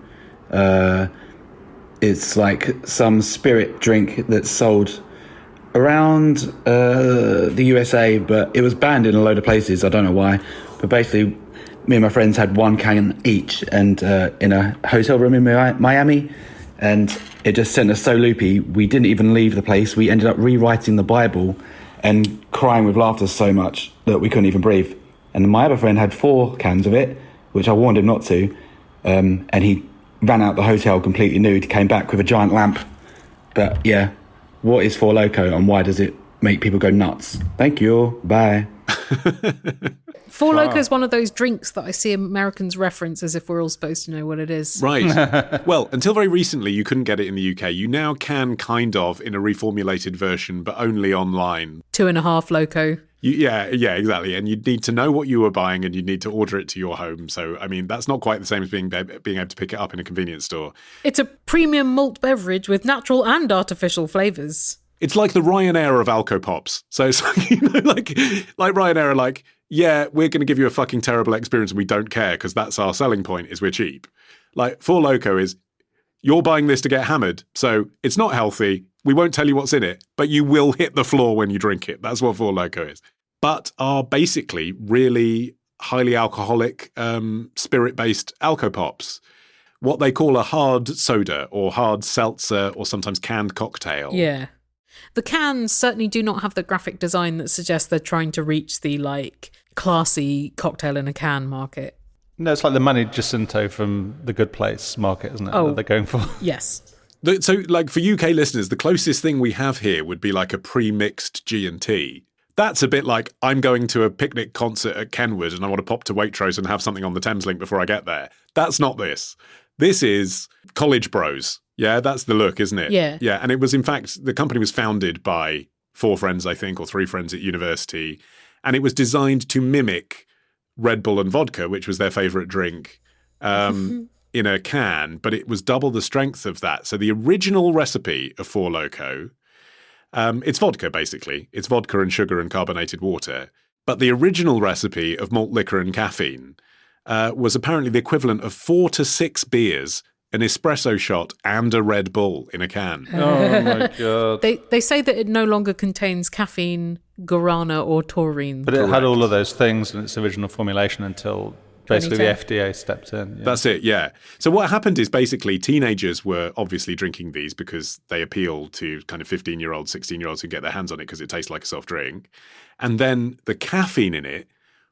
It's like some spirit drink that's sold around the USA, but it was banned in a load of places. I don't know why. But basically, me and my friends had one can each, and in a hotel room in Miami, and it just sent us so loopy, we didn't even leave the place. We ended up rewriting the Bible and crying with laughter so much that we couldn't even breathe. And my other friend had 4 cans of it, which I warned him not to, and he ran out the hotel completely nude, came back with a giant lamp. But yeah, what is Four Loko and why does it make people go nuts? Thank you. Bye. Four Loko is one of those drinks that I see Americans reference as if we're all supposed to know what it is. Right. Well, until very recently, you couldn't get it in the UK. You now can kind of in a reformulated version, but only online. 2.5 Loko. Yeah, exactly. And you'd need to know what you were buying and you'd need to order it to your home. So, I mean, that's not quite the same as being able to pick it up in a convenience store. It's a premium malt beverage with natural and artificial flavours. It's like the Ryanair of Alco-Pops. So it's like Ryanair are like, yeah, we're going to give you a fucking terrible experience and we don't care because that's our selling point is we're cheap. Like Four Loko is, you're buying this to get hammered. So it's not healthy. We won't tell you what's in it, but you will hit the floor when you drink it. That's what Four Loko is. But are basically really highly alcoholic, spirit-based Alco-Pops. What they call a hard soda or hard seltzer or sometimes canned cocktail. Yeah. The cans certainly do not have the graphic design that suggests they're trying to reach the, like, classy cocktail in a can market. No, it's like the Manny Jacinto from the Good Place market, isn't it? Oh, that they're going for. Yes. So, like, for UK listeners, the closest thing we have here would be like a pre-mixed G&T. That's a bit like, I'm going to a picnic concert at Kenwood and I want to pop to Waitrose and have something on the Thameslink before I get there. That's not this. This is college bros. Yeah, that's the look, isn't it? Yeah. Yeah, and it was, in fact, the company was founded by 4 friends, I think, or 3 friends at university. And it was designed to mimic Red Bull and vodka, which was their favourite drink, in a can. But it was double the strength of that. So the original recipe of Four Loko, it's vodka, basically. It's vodka and sugar and carbonated water. But the original recipe of malt liquor and caffeine was apparently the equivalent of 4 to 6 beers, an espresso shot, and a Red Bull in a can. Oh, my God. They say that it no longer contains caffeine, guarana, or taurine. But it had all of those things in its original formulation until basically the FDA stepped in. Yeah. That's it, yeah. So what happened is basically teenagers were obviously drinking these because they appeal to kind of 15-year-olds, 16-year-olds who get their hands on it because it tastes like a soft drink. And then the caffeine in it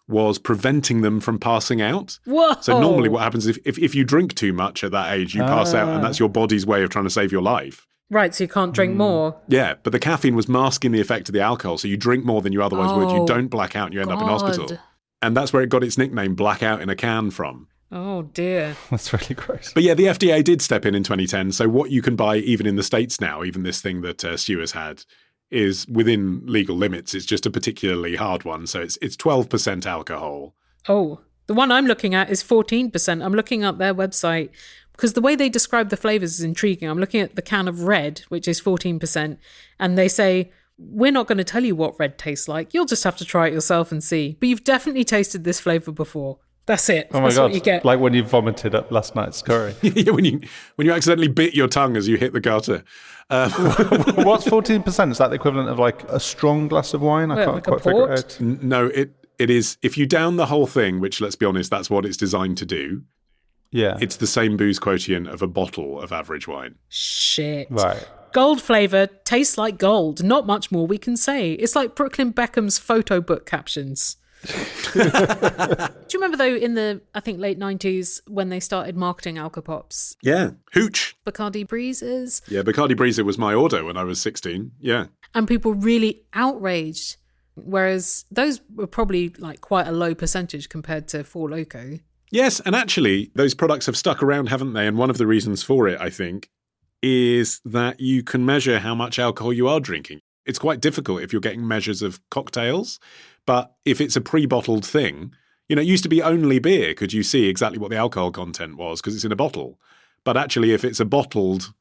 was preventing them from passing out. Whoa! So normally what happens is if you drink too much at that age, you pass out, and that's your body's way of trying to save your life. Right, so you can't drink more. Yeah, but the caffeine was masking the effect of the alcohol, so you drink more than you otherwise would. You don't black out and you end up in hospital. And that's where it got its nickname, blackout in a can, from. Oh, dear. That's really gross. But yeah, the FDA did step in 2010, so what you can buy even in the States now, even this thing that Stu has had, is within legal limits. It's just a particularly hard one. So it's 12% alcohol. Oh, the one I'm looking at is 14%. I'm looking up their website because the way they describe the flavours is intriguing. I'm looking at the can of red, which is 14%. And they say, we're not going to tell you what red tastes like. You'll just have to try it yourself and see. But you've definitely tasted this flavour before. That's it. Oh my That's God. what you get. Like when you vomited up last night's curry. Yeah, when you accidentally bit your tongue as you hit the gutter. What's 14%? Is that the equivalent of like a strong glass of wine? I can't quite figure it out. No, it is. If you down the whole thing, which let's be honest, that's what it's designed to do. Yeah. It's the same booze quotient of a bottle of average wine. Shit. Right. Gold flavour tastes like gold. Not much more we can say. It's like Brooklyn Beckham's photo book captions. Do you remember though in the I think late 90s when they started marketing Alco-Pops? Yeah, hooch. Bacardi Breezes. Yeah, Bacardi Breezer was my order when I was 16. Yeah. And people really outraged, whereas those were probably like quite a low percentage compared to Four Loko. Yes, and actually those products have stuck around, haven't they? And one of the reasons for it, I think, is that you can measure how much alcohol you are drinking. It's quite difficult if you're getting measures of cocktails, but if it's a pre-bottled thing, it used to be only beer could you see exactly what the alcohol content was because it's in a bottle. But actually, if it's a bottled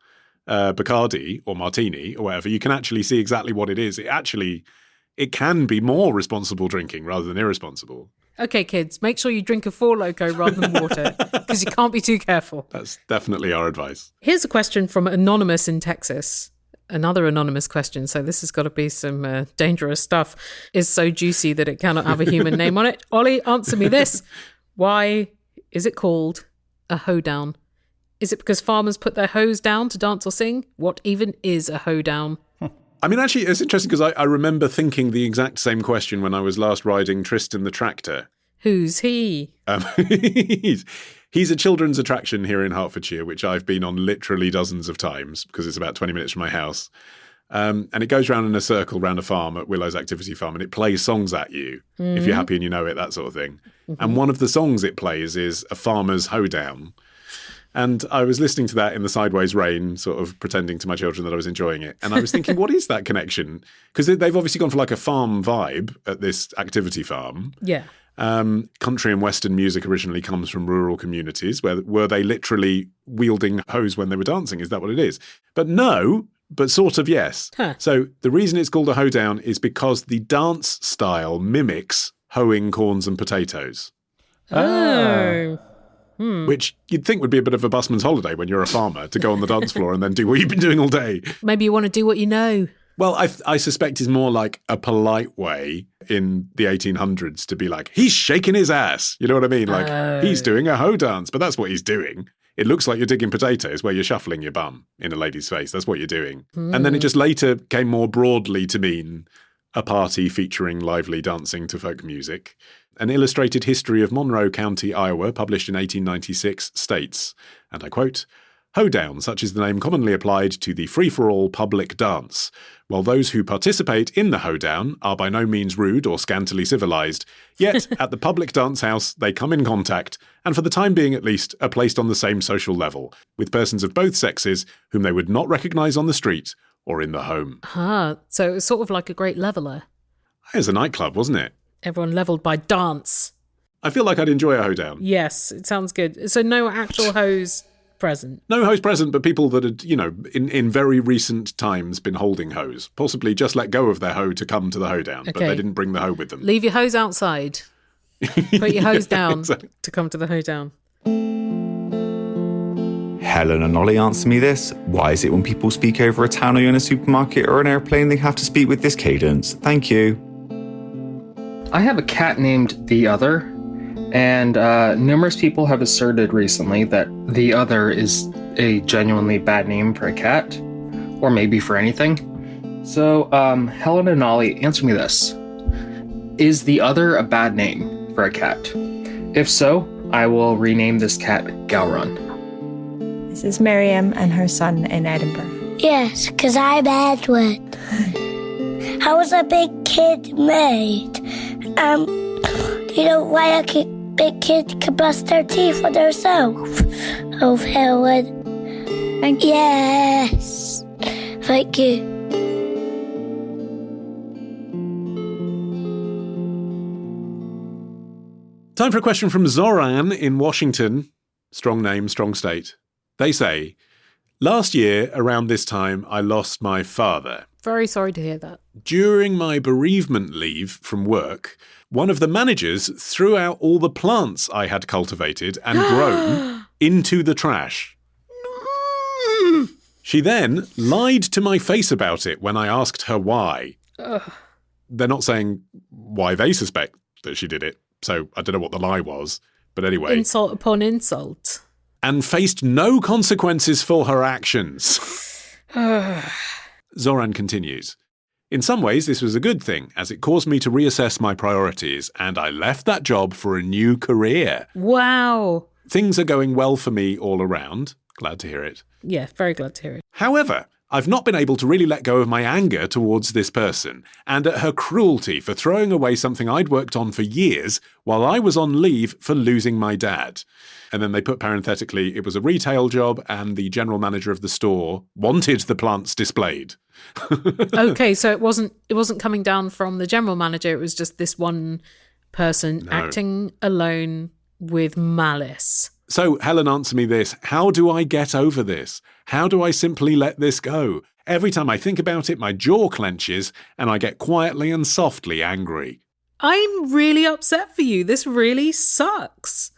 Bacardi or Martini or whatever, you can actually see exactly what it is. It can be more responsible drinking rather than irresponsible. Okay, kids, make sure you drink a Four Loko rather than water because you can't be too careful. That's definitely our advice. Here's a question from Anonymous in Texas. Another anonymous question, so this has got to be some dangerous stuff. Is so juicy that it cannot have a human name on it. Ollie, answer me this. Why is it called a hoedown? Is it because farmers put their hoes down to dance or sing? What even is a hoedown? I mean, actually, it's interesting because I remember thinking the exact same question when I was last riding Tristan the Tractor. Who's he? He's a children's attraction here in Hertfordshire, which I've been on literally dozens of times because it's about 20 minutes from my house. And it goes round in a circle round a farm at Willow's Activity Farm, and it plays songs at you if you're happy and you know it, that sort of thing. And one of the songs it plays is A Farmer's Hoedown. And I was listening to that in the sideways rain, sort of pretending to my children that I was enjoying it. And I was thinking, what is that connection? Because they've obviously gone for like a farm vibe at this activity farm. Yeah. Country and Western music originally comes from rural communities. Were they literally wielding hoes when they were dancing? Is that what it is? But no, but sort of yes. Huh. So the reason it's called a hoedown is because the dance style mimics hoeing corns and potatoes. Oh. Which you'd think would be a bit of a busman's holiday when you're a farmer, to go on the dance floor and then do what you've been doing all day. Maybe you want to do what you know. Well, I suspect it's more like a polite way in the 1800s to be like, he's shaking his ass. You know what I mean? Like, he's doing a hoe dance, but that's what he's doing. It looks like you're digging potatoes where you're shuffling your bum in a lady's face. That's what you're doing. And then it just later came more broadly to mean a party featuring lively dancing to folk music. An illustrated history of Monroe County, Iowa, published in 1896, states, and I quote, "Hoedown, such is the name commonly applied to the free-for-all public dance. While those who participate in the hoedown are by no means rude or scantily civilized, yet at the public dance house they come in contact, and for the time being at least, are placed on the same social level, with persons of both sexes whom they would not recognize on the street or in the home." So it was sort of like a great leveller. It was a nightclub, wasn't it? Everyone levelled by dance. I feel like I'd enjoy a hoedown. Yes, it sounds good. So no actual hoes present. No hoes present, but people that had, in very recent times been holding hoes. Possibly just let go of their hoe to come to the hoedown, but they didn't bring the hoe with them. Leave your hose outside. Put your hose down to come to the hoedown. Helen and Ollie, answer me this. Why is it when people speak over a tannoy in a supermarket or an airplane, they have to speak with this cadence? Thank you. I have a cat named The Other, and numerous people have asserted recently that The Other is a genuinely bad name for a cat, or maybe for anything. So, Helen and Ollie, answer me this. Is The Other a bad name for a cat? If so, I will rename this cat Gowron. This is Miriam and her son in Edinburgh. Yes, because I'm Edward. How was a big kid made? You know why a big kid can brush their teeth on themselves? Oh, Helen. Thank you. Yes. Thank you. Time for a question from Zoran in Washington. Strong name, strong state. They say, last year, around this time, I lost my father. Very sorry to hear that. During my bereavement leave from work, one of the managers threw out all the plants I had cultivated and grown into the trash. She then lied to my face about it when I asked her why. They're not saying why they suspect that she did it, so I don't know what the lie was. But anyway. Insult upon insult. And faced no consequences for her actions. Zoran continues. In some ways, this was a good thing, as it caused me to reassess my priorities, and I left that job for a new career. Wow. Things are going well for me all around. Glad to hear it. Yeah, very glad to hear it. However, I've not been able to really let go of my anger towards this person, and at her cruelty for throwing away something I'd worked on for years while I was on leave for losing my dad. And then they put parenthetically, it was a retail job and the general manager of the store wanted the plants displayed. Okay, so it wasn't coming down from the general manager, it was just this one person acting alone with malice. So, Helen, answer me this. How do I get over this? How do I simply let this go? Every time I think about it, my jaw clenches and I get quietly and softly angry. I'm really upset for you. This really sucks.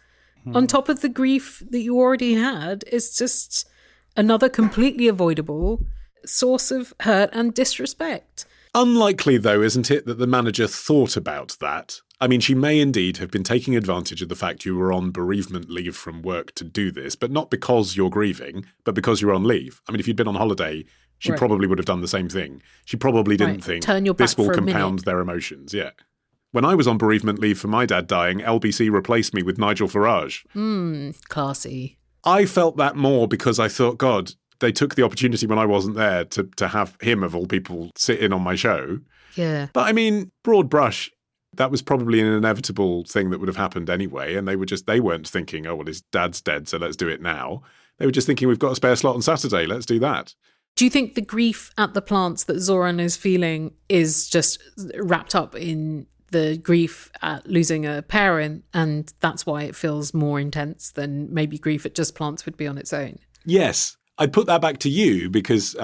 On top of the grief that you already had, it's just another completely avoidable source of hurt and disrespect. Unlikely, though, isn't it, that the manager thought about that? I mean, she may indeed have been taking advantage of the fact you were on bereavement leave from work to do this, but not because you're grieving, but because you're on leave. I mean, if you'd been on holiday, she probably would have done the same thing. She probably didn't think this will compound their emotions. Yeah. When I was on bereavement leave for my dad dying, LBC replaced me with Nigel Farage. Classy. I felt that more because I thought, God, they took the opportunity when I wasn't there to have him, of all people, sit in on my show. Yeah. But I mean, broad brush, that was probably an inevitable thing that would have happened anyway. And they weren't thinking, oh, well, his dad's dead, so let's do it now. They were just thinking, we've got a spare slot on Saturday, let's do that. Do you think the grief at the plants that Zoran is feeling is just wrapped up in the grief at losing a parent, and that's why it feels more intense than maybe grief at just plants would be on its own? Yes. I'd put that back to you because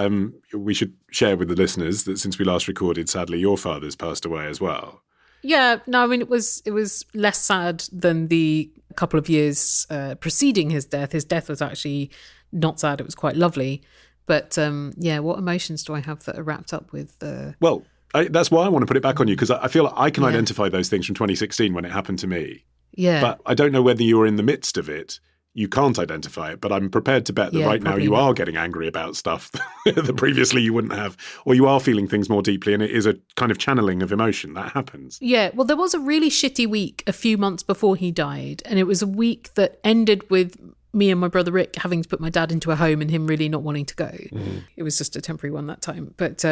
we should share with the listeners that since we last recorded, sadly, your father's passed away as well. Yeah, no, I mean, it was less sad than the couple of years preceding his death. His death was actually not sad. It was quite lovely. But what emotions do I have that are wrapped up with... Well, that's why I want to put it back on you, because I feel like I can identify those things from 2016 when it happened to me. Yeah. But I don't know whether you were in the midst of it. You can't identify it, but I'm prepared to bet that right now you are getting angry about stuff that previously you wouldn't have, or you are feeling things more deeply, and it is a kind of channeling of emotion. That happens. Yeah, well, there was a really shitty week a few months before he died, and it was a week that ended with me and my brother Rick having to put my dad into a home and him really not wanting to go. It was just a temporary one that time. But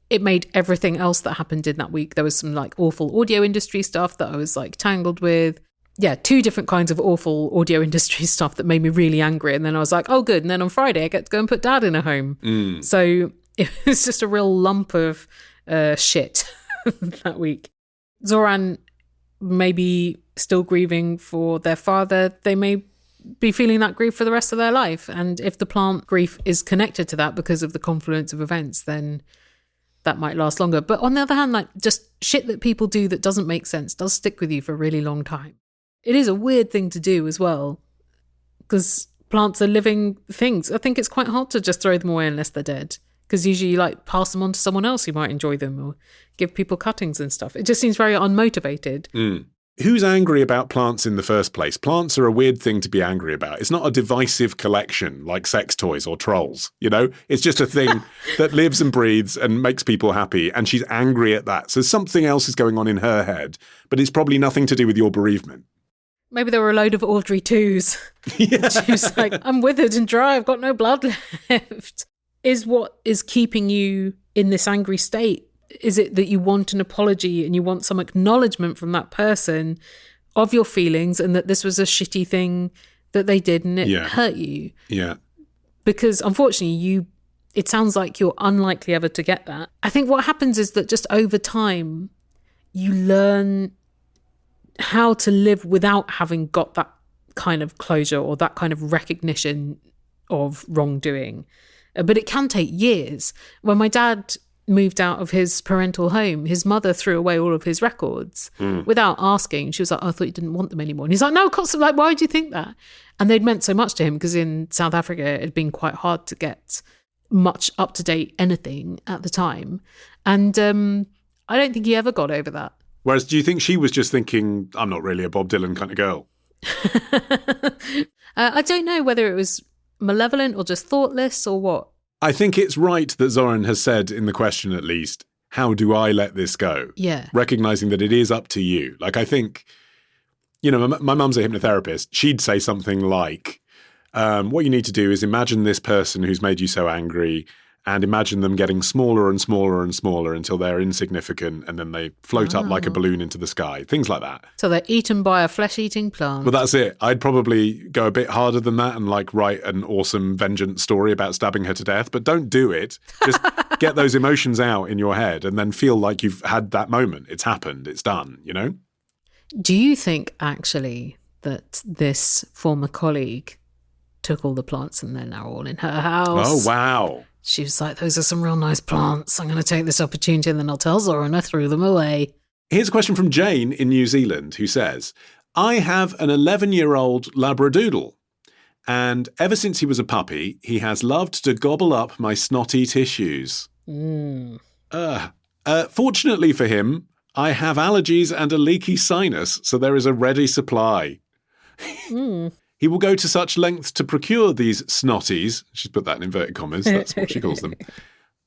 it made everything else that happened in that week. There was some like awful audio industry stuff that I was like tangled with. Yeah, 2 different kinds of awful audio industry stuff that made me really angry. And then I was like, oh, good. And then on Friday, I get to go and put dad in a home. So it was just a real lump of shit that week. Zoran may be still grieving for their father. They may be feeling that grief for the rest of their life. And if the plant grief is connected to that because of the confluence of events, then that might last longer. But on the other hand, like just shit that people do that doesn't make sense does stick with you for a really long time. It is a weird thing to do as well, because plants are living things. I think it's quite hard to just throw them away unless they're dead, because usually you like pass them on to someone else who might enjoy them or give people cuttings and stuff. It just seems very unmotivated. Who's angry about plants in the first place? Plants are a weird thing to be angry about. It's not a divisive collection like sex toys or trolls, you know? It's just a thing that lives and breathes and makes people happy, and she's angry at that. So something else is going on in her head, but it's probably nothing to do with your bereavement. Maybe there were a load of Audrey 2s. Yeah. She was like, I'm withered and dry, I've got no blood left. Is what is keeping you in this angry state? Is it that you want an apology and you want some acknowledgement from that person of your feelings and that this was a shitty thing that they did and it hurt you? Yeah. Because unfortunately, it sounds like you're unlikely ever to get that. I think what happens is that just over time, you learn how to live without having got that kind of closure or that kind of recognition of wrongdoing. But it can take years. When my dad moved out of his parental home, his mother threw away all of his records without asking. She was like, oh, I thought you didn't want them anymore. And he's like, no, constantly, like, why would you think that? And they'd meant so much to him because in South Africa, it had been quite hard to get much up-to-date anything at the time. And I don't think he ever got over that. Whereas, do you think she was just thinking, I'm not really a Bob Dylan kind of girl? I don't know whether it was malevolent or just thoughtless or what. I think it's right that Zoran has said in the question, at least, how do I let this go? Yeah. Recognizing that it is up to you. Like, I think, you know, my mum's a hypnotherapist. She'd say something like, what you need to do is imagine this person who's made you so angry and imagine them getting smaller and smaller and smaller until they're insignificant and then they float up like a balloon into the sky. Things like that. So they're eaten by a flesh-eating plant. Well, that's it. I'd probably go a bit harder than that and like write an awesome vengeance story about stabbing her to death. But don't do it. Just get those emotions out in your head and then feel like you've had that moment. It's happened. It's done, you know? Do you think, actually, that this former colleague took all the plants and they're now all in her house? Oh, wow. She was like, those are some real nice plants. I'm going to take this opportunity and then I'll tell Zoran I threw them away. Here's a question from Jane in New Zealand who says, I have an 11-year-old Labradoodle, and ever since he was a puppy, he has loved to gobble up my snotty tissues. Fortunately for him, I have allergies and a leaky sinus, so there is a ready supply. He will go to such lengths to procure these snotties, she's put that in inverted commas, that's what she calls them,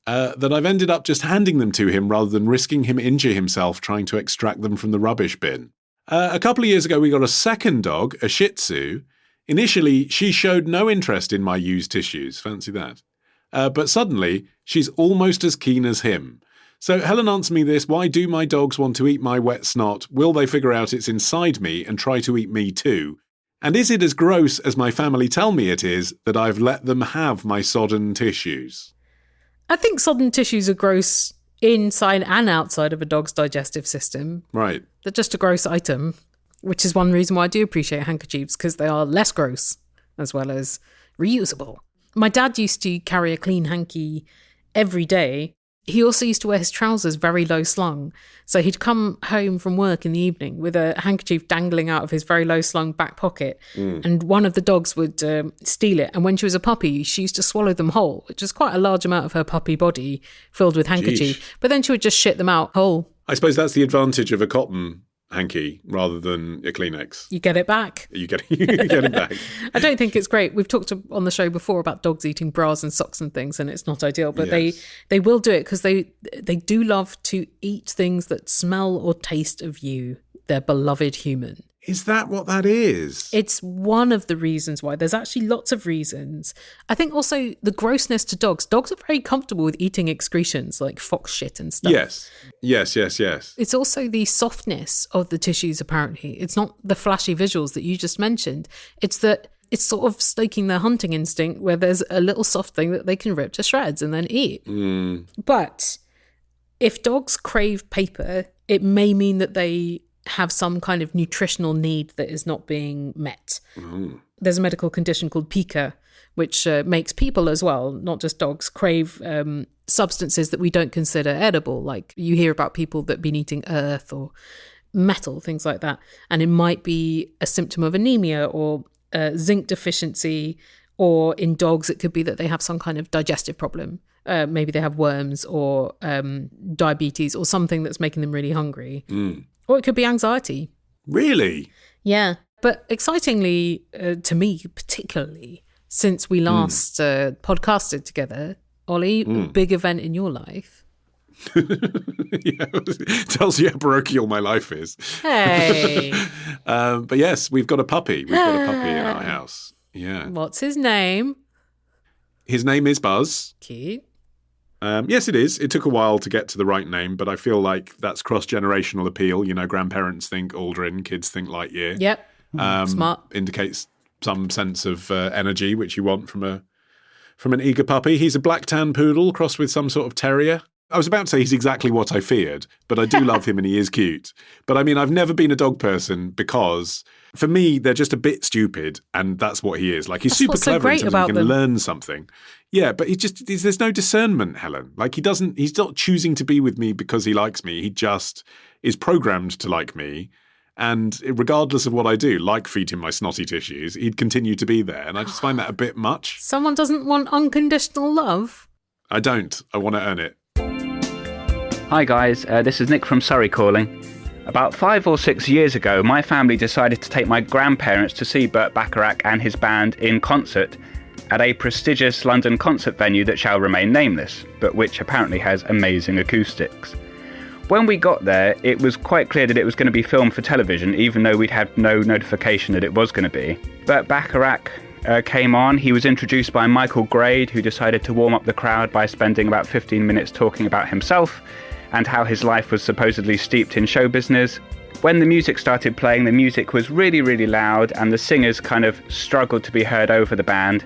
that I've ended up just handing them to him rather than risking him injure himself trying to extract them from the rubbish bin. A couple of years ago, we got a second dog, a Shih Tzu. Initially, she showed no interest in my used tissues, fancy that. But suddenly, she's almost as keen as him. So Helen, answer me this, why do my dogs want to eat my wet snot? Will they figure out it's inside me and try to eat me too? And is it as gross as my family tell me it is that I've let them have my sodden tissues? I think sodden tissues are gross inside and outside of a dog's digestive system. Right. They're just a gross item, which is one reason why I do appreciate handkerchiefs, because they are less gross as well as reusable. My dad used to carry a clean hanky every day. He also used to wear his trousers very low slung. So he'd come home from work in the evening with a handkerchief dangling out of his very low slung back pocket. And one of the dogs would steal it. And when she was a puppy, she used to swallow them whole, which is quite a large amount of her puppy body filled with handkerchief. Jeez. But then she would just shit them out whole. I suppose that's the advantage of a cotton hanky rather than a Kleenex. You get it back. You get it back. I don't think it's great. We've talked on the show before about dogs eating bras and socks and things, and it's not ideal, but Yes. they will do it because they do love to eat things that smell or taste of you, their beloved human. Is that what that is? It's one of the reasons why. There's actually lots of reasons. I think also the grossness to dogs. Dogs are very comfortable with eating excretions like fox shit and stuff. Yes. It's also the softness of the tissues, apparently. It's not the flashy visuals that you just mentioned. It's that it's sort of stoking their hunting instinct where there's a little soft thing that they can rip to shreds and then eat. But if dogs crave paper, it may mean that they have some kind of nutritional need that is not being met. There's a medical condition called pica, which makes people as well, not just dogs, crave substances that we don't consider edible. Like you hear about people that have been eating earth or metal, things like that. And it might be a symptom of anemia or zinc deficiency, or in dogs, it could be that they have some kind of digestive problem. Maybe they have worms or diabetes or something that's making them really hungry. Or it could be anxiety. Really? Yeah. But excitingly, to me particularly, since we last podcasted together, Ollie, big event in your life. Tells you how parochial my life is. Hey. But yes, we've got a puppy. We've got a puppy in our house. Yeah. What's his name? His name is Buzz. Cute. Yes, it is. It took a while to get to the right name, but I feel like that's cross-generational appeal. You know, grandparents think Aldrin, kids think Lightyear. Yep. Smart. Indicates some sense of energy, which you want from an eager puppy. He's a black tan poodle crossed with some sort of terrier. I was about to say he's exactly what I feared, but I do love him and he is cute. But I mean, I've never been a dog person because for me, they're just a bit stupid, and that's what he is. Like, he's super clever in terms of he can learn something. Yeah, but there's no discernment, Helen. Like, he's not choosing to be with me because he likes me. He just is programmed to like me. And regardless of what I do, like feed him my snotty tissues, he'd continue to be there. And I just find that a bit much. Someone doesn't want unconditional love? I don't. I want to earn it. Hi guys, this is Nick from Surrey calling. About 5 or 6 years ago, my family decided to take my grandparents to see Burt Bacharach and his band in concert at a prestigious London concert venue that shall remain nameless, but which apparently has amazing acoustics. When we got there, it was quite clear that it was going to be filmed for television, even though we'd had no notification that it was going to be. Burt Bacharach came on. He was introduced by Michael Grade, who decided to warm up the crowd by spending about 15 minutes talking about himself and how his life was supposedly steeped in show business. When the music started playing, the music was really, really loud, and the singers kind of struggled to be heard over the band.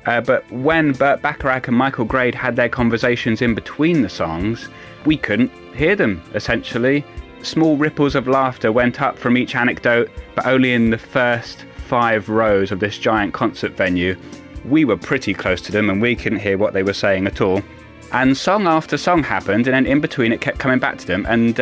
But when Burt Bacharach and Michael Grade had their conversations in between the songs, we couldn't hear them, essentially. Small ripples of laughter went up from each anecdote, but only in the first 5 rows of this giant concert venue. We were pretty close to them, and we couldn't hear what they were saying at all. And song after song happened, and then in between it kept coming back to them, and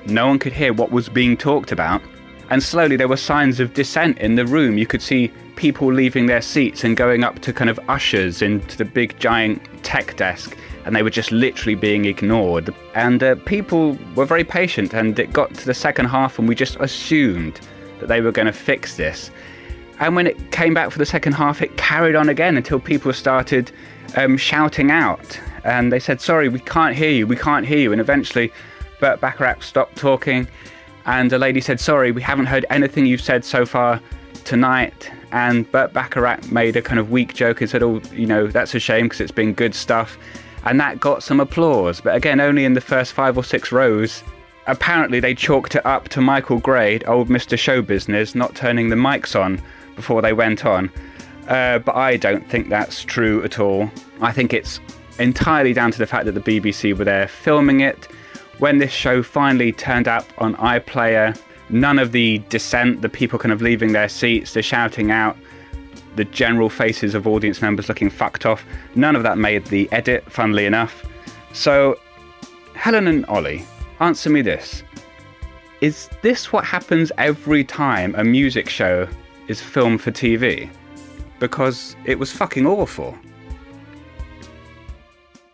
no one could hear what was being talked about. And slowly there were signs of dissent in the room. You could see people leaving their seats and going up to kind of ushers into the big giant tech desk, and they were just literally being ignored. And people were very patient, and it got to the second half and we just assumed that they were going to fix this. And when it came back for the second half, it carried on again until people started shouting out. And they said, sorry, we can't hear you, we can't hear you. And eventually Burt Bacharach stopped talking, and a lady said, sorry, we haven't heard anything you've said so far tonight. And Burt Bacharach made a kind of weak joke and said, oh, you know, that's a shame because it's been good stuff. And that got some applause. But again, only in the first 5 or 6 rows apparently they chalked it up to Michael Grade, old Mr. Show Business, not turning the mics on before they went on. But I don't think that's true at all. I think it's entirely down to the fact that the BBC were there filming it. When this show finally turned up on iPlayer, none of the dissent, the people kind of leaving their seats, the shouting out, the general faces of audience members looking fucked off, none of that made the edit, funnily enough. So, Helen and Ollie, answer me this. Is this what happens every time a music show is filmed for TV? Because it was fucking awful.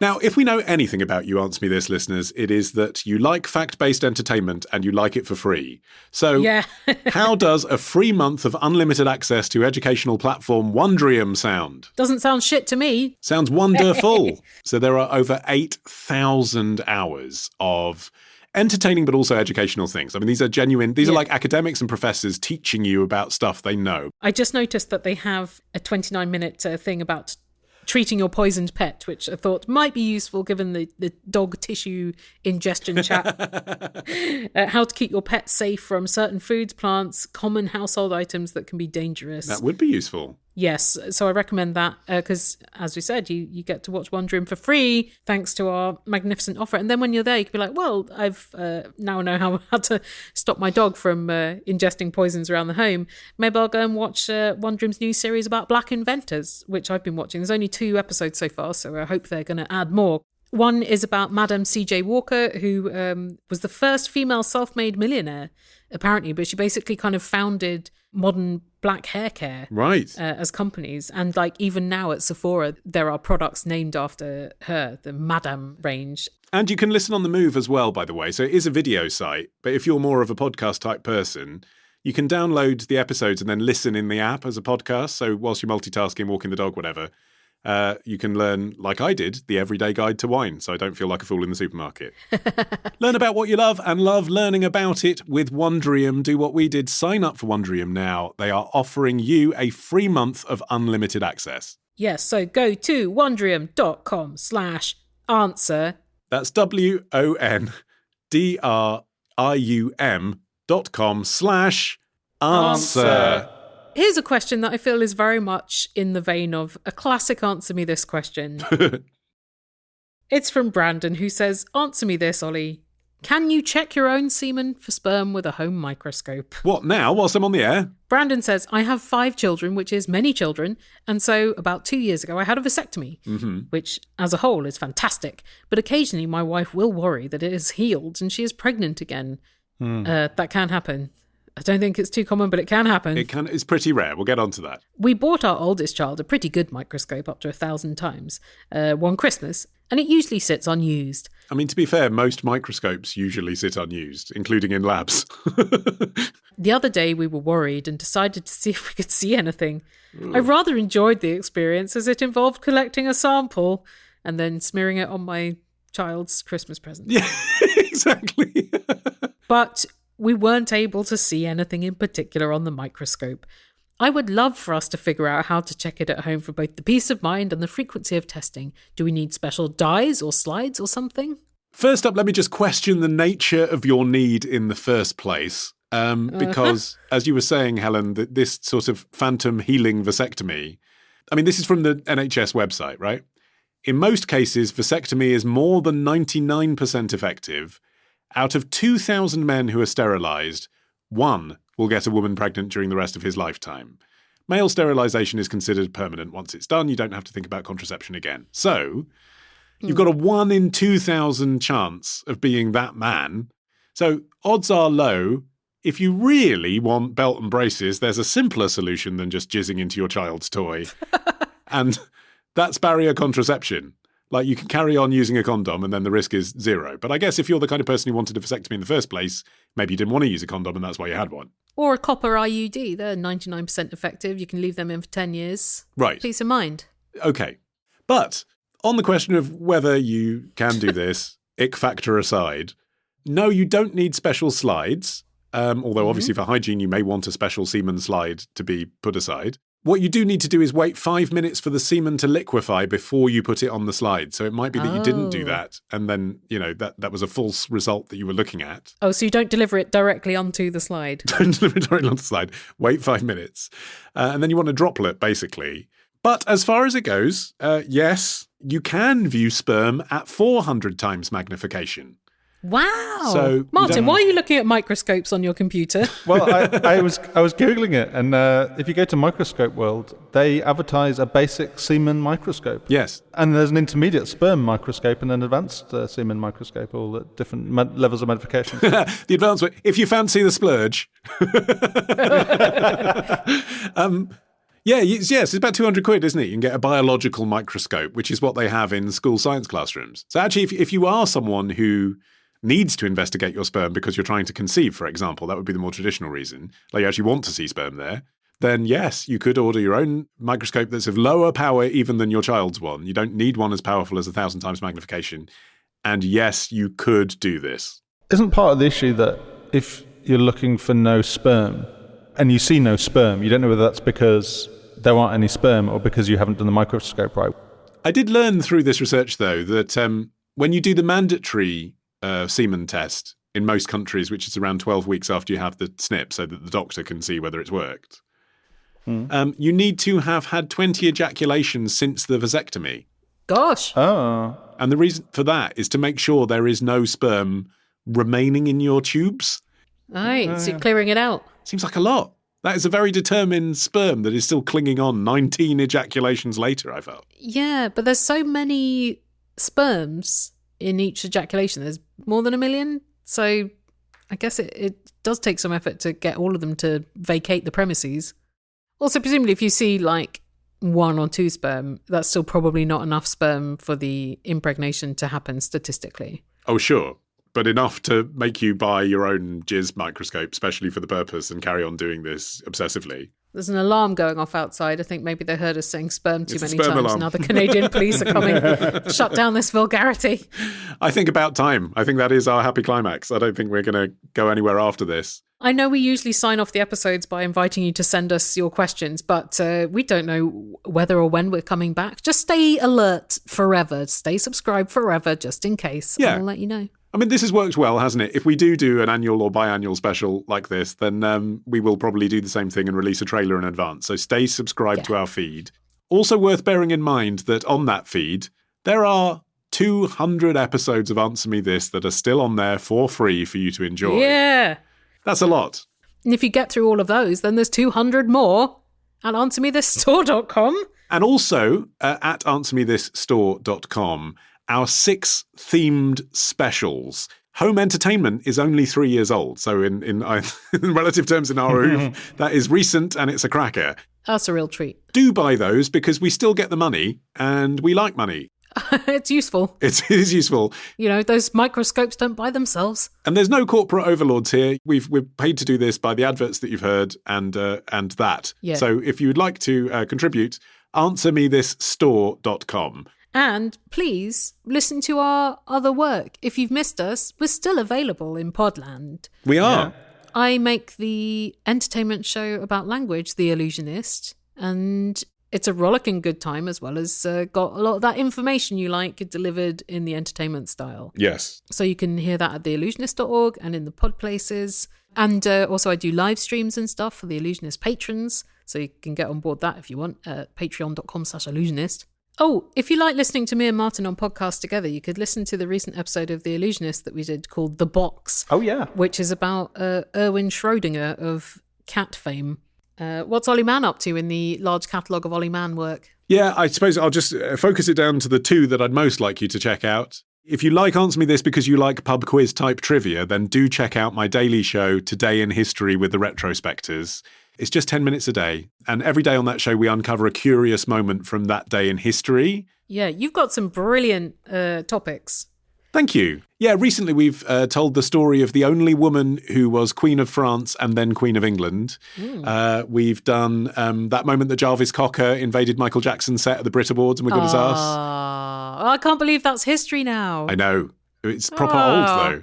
Now, if we know anything about You Answer Me This, listeners, it is that you like fact-based entertainment and you like it for free. So, Yeah. how does a free month of unlimited access to educational platform Wondrium sound? Doesn't sound shit to me. Sounds wonderful. So there are over 8,000 hours of entertaining but also educational things. I mean, these are genuine, these are like academics and professors teaching you about stuff they know. I just noticed that they have a 29-minute thing about treating your poisoned pet, which I thought might be useful given the dog tissue ingestion chat. How to keep your pet safe from certain foods, plants, common household items that can be dangerous. That would be useful. Yes, so I recommend that because, as we said, you get to watch Wondrium for free thanks to our magnificent offer. And then when you're there, you can be like, well, I've now know how to stop my dog from ingesting poisons around the home. Maybe I'll go and watch Wondrium's new series about black inventors, which I've been watching. There's only 2 episodes so far, so I hope they're going to add more. One is about Madame C.J. Walker, who was the first female self-made millionaire, apparently, but she basically kind of founded modern black hair care as companies. And like even now at Sephora, there are products named after her, the Madame range. And you can listen on the move as well, by the way. So it is a video site, but if you're more of a podcast type person, you can download the episodes and then listen in the app as a podcast. So whilst you're multitasking, walking the dog, whatever, you can learn, like I did, the everyday guide to wine, so I don't feel like a fool in the supermarket. Learn about what you love and love learning about it with Wondrium. Do what we did. Sign up for Wondrium now. They are offering you a free month of unlimited access. Yes, so go to wondrium.com/answer. That's wondrium.com/answer. Here's a question that I feel is very much in the vein of a classic Answer Me This question. It's from Brandon, who says, answer me this, Ollie. Can you check your own semen for sperm with a home microscope? What, now, whilst I'm on the air? Brandon says, I have 5 children, which is many children, and so about 2 years ago I had a vasectomy, which as a whole is fantastic, but occasionally my wife will worry that it has healed and she is pregnant again. That can happen. I don't think it's too common, but it can happen. It's pretty rare. We'll get on to that. We bought our oldest child a pretty good microscope up to 1,000 times one Christmas, and it usually sits unused. I mean, to be fair, most microscopes usually sit unused, including in labs. The other day we were worried and decided to see if we could see anything. I rather enjoyed the experience as it involved collecting a sample and then smearing it on my child's Christmas present. Yeah, exactly. But we weren't able to see anything in particular on the microscope. I would love for us to figure out how to check it at home for both the peace of mind and the frequency of testing. Do we need special dyes or slides or something? First up, let me just question the nature of your need in the first place. Because, as you were saying, Helen, that this sort of phantom healing vasectomy, I mean, this is from the NHS website, right? In most cases, vasectomy is more than 99% effective. Out of 2,000 men who are sterilised, 1 will get a woman pregnant during the rest of his lifetime. Male sterilisation is considered permanent. Once it's done, you don't have to think about contraception again. So, you've got a 1 in 2,000 chance of being that man. So, odds are low. If you really want belt and braces, there's a simpler solution than just jizzing into your child's toy. And that's barrier contraception. Like, you can carry on using a condom and then the risk is 0. But I guess if you're the kind of person who wanted a vasectomy in the first place, maybe you didn't want to use a condom and that's why you had one. Or a copper IUD. They're 99% effective. You can leave them in for 10 years. Right. Peace of mind. Okay. But on the question of whether you can do this, ick factor aside, no, you don't need special slides. Although obviously for hygiene, you may want a special semen slide to be put aside. What you do need to do is wait 5 minutes for the semen to liquefy before you put it on the slide. So it might be that you didn't do that, and then, that was a false result that you were looking at. Oh, so you don't deliver it directly onto the slide? Don't deliver it directly onto the slide. Wait 5 minutes. And then you want a droplet, basically. But as far as it goes, yes, you can view sperm at 400 times magnification. Wow. So Martin, why are you looking at microscopes on your computer? Well, I was Googling it, and if you go to Microscope World, they advertise a basic semen microscope. Yes. And there's an intermediate sperm microscope and an advanced semen microscope, all at different levels of magnification. The advanced one, if you fancy the splurge. Yes, it's about 200 quid, isn't it? You can get a biological microscope, which is what they have in school science classrooms. So actually, if you are someone who needs to investigate your sperm because you're trying to conceive, for example, that would be the more traditional reason, like you actually want to see sperm there, then yes, you could order your own microscope that's of lower power even than your child's one. You don't need one as powerful as 1,000 times magnification. And yes, you could do this. Isn't part of the issue that if you're looking for no sperm and you see no sperm, you don't know whether that's because there aren't any sperm or because you haven't done the microscope right? I did learn through this research, though, that when you do the mandatory semen test in most countries, which is around 12 weeks after you have the snip so that the doctor can see whether it's worked, you need to have had 20 ejaculations since the vasectomy. Gosh. Oh. And the reason for that is to make sure there is no sperm remaining in your tubes. Right, so you're clearing it out. Seems like a lot. That is a very determined sperm that is still clinging on 19 ejaculations later, I felt. Yeah, but there's so many sperms in each ejaculation. There's more than 1 million. So I guess it does take some effort to get all of them to vacate the premises. Also, presumably, if you see like 1 or 2 sperm, that's still probably not enough sperm for the impregnation to happen statistically. Oh, sure. But enough to make you buy your own jizz microscope, specially for the purpose, and carry on doing this obsessively. There's an alarm going off outside. I think maybe they heard us saying sperm too many sperm times. alarm. Now the Canadian police are coming. Shut down this vulgarity. I think about time. I think that is our happy climax. I don't think we're going to go anywhere after this. I know we usually sign off the episodes by inviting you to send us your questions, but we don't know whether or when we're coming back. Just stay alert forever. Stay subscribed forever, just in case. Yeah. I'll let you know. I mean, this has worked well, hasn't it? If we do an annual or biannual special like this, then we will probably do the same thing and release a trailer in advance. So stay subscribed to our feed. Also worth bearing in mind that on that feed, there are 200 episodes of Answer Me This that are still on there for free for you to enjoy. Yeah. That's a lot. And if you get through all of those, then there's 200 more at answermethisstore.com. And also at answermethisstore.com, our 6 themed specials. Home entertainment is only 3 years old, so in relative terms in our roof, that is recent and it's a cracker. That's a real treat. Do buy those because we still get the money and we like money. It's useful. It is useful. You know, those microscopes don't buy themselves. And there's no corporate overlords here. We're paid to do this by the adverts that you've heard and that. Yeah. So if you would like to contribute, answermethisstore.com. And please listen to our other work. If you've missed us, we're still available in Podland. We are. Yeah. I make the entertainment show about language, The Illusionist, and it's a rollicking good time, as well as got a lot of that information you like delivered in the entertainment style. Yes. So you can hear that at theillusionist.org and in the pod places. And also I do live streams and stuff for the Illusionist patrons, so you can get on board that if you want at patreon.com/illusionist. Oh, if you like listening to me and Martin on podcasts together, you could listen to the recent episode of The Illusionist that we did called The Box. Oh, yeah. Which is about Erwin Schrödinger of cat fame. What's Ollie Mann up to in the large catalogue of Ollie Mann work? Yeah, I suppose I'll just focus it down to the 2 that I'd most like you to check out. If you like Answer Me This because you like pub quiz type trivia, then do check out my daily show, Today in History with the Retrospectors. It's just 10 minutes a day. And every day on that show, we uncover a curious moment from that day in history. Yeah, you've got some brilliant topics. Thank you. Yeah, recently we've told the story of the only woman who was Queen of France and then Queen of England. We've done that moment that Jarvis Cocker invaded Michael Jackson's set at the Brit Awards and wiggled his ass. I can't believe that's history now. I know. It's proper old, though.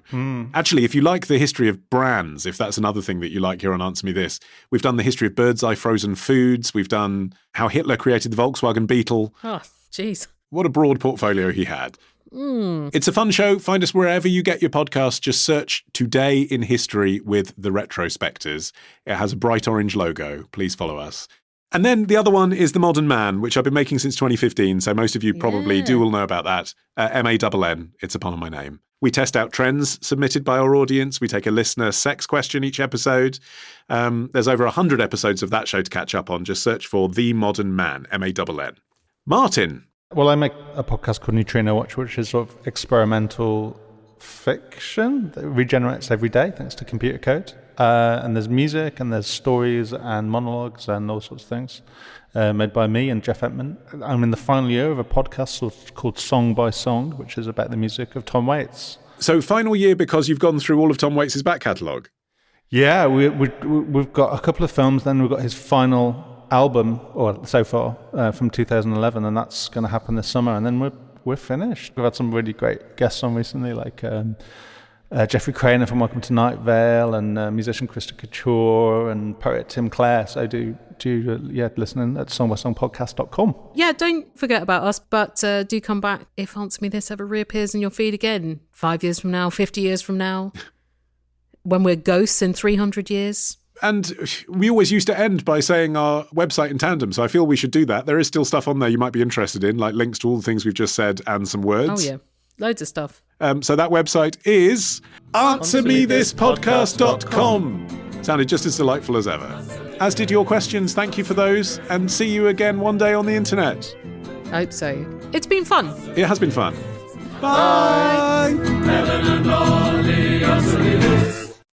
Actually, if you like the history of brands, if that's another thing that you like here on Answer Me This, we've done the history of Bird's Eye frozen foods. We've done how Hitler created the Volkswagen Beetle. Oh, jeez. What a broad portfolio he had. It's a fun show. Find us wherever you get your podcasts. Just search Today in History with the Retrospectors. It has a bright orange logo. Please follow us. And then the other one is The Modern Man, which I've been making since 2015, so most of you probably do all know about that. MANN, it's a pun on my name. We test out trends submitted by our audience. We take a listener sex question each episode. There's over 100 episodes of that show to catch up on. Just search for The Modern Man, MANN. Martin. Well, I make a podcast called Neutrino Watch, which is sort of experimental fiction that regenerates every day thanks to computer code. And there's music and there's stories and monologues and all sorts of things made by me and Jeff Entman. I'm in the final year of a podcast called Song by Song, which is about the music of Tom Waits. So final year because you've gone through all of Tom Waits' back catalogue? Yeah, we've got a couple of films, then we've got his final album, or so far, from 2011, and that's going to happen this summer, and then we're finished. We've had some really great guests on recently, like Jeffrey Craner from Welcome to Night Vale, and musician Krista Couture, and poet Tim Clare. So do listen at songbysongpodcast.com. Yeah, don't forget about us, but do come back if Answer Me This ever reappears in your feed again 5 years from now, 50 years from now, when we're ghosts in 300 years. And we always used to end by saying our website in tandem, so I feel we should do that. There is still stuff on there you might be interested in, like links to all the things we've just said and some words. Oh, yeah. Loads of stuff. So that website is answermethispodcast.com. Sounded just as delightful as ever. As did your questions. Thank you for those, and see you again one day on the internet. I hope so. It's been fun. It has been fun. Bye. Ellen and Ollie, answer me this.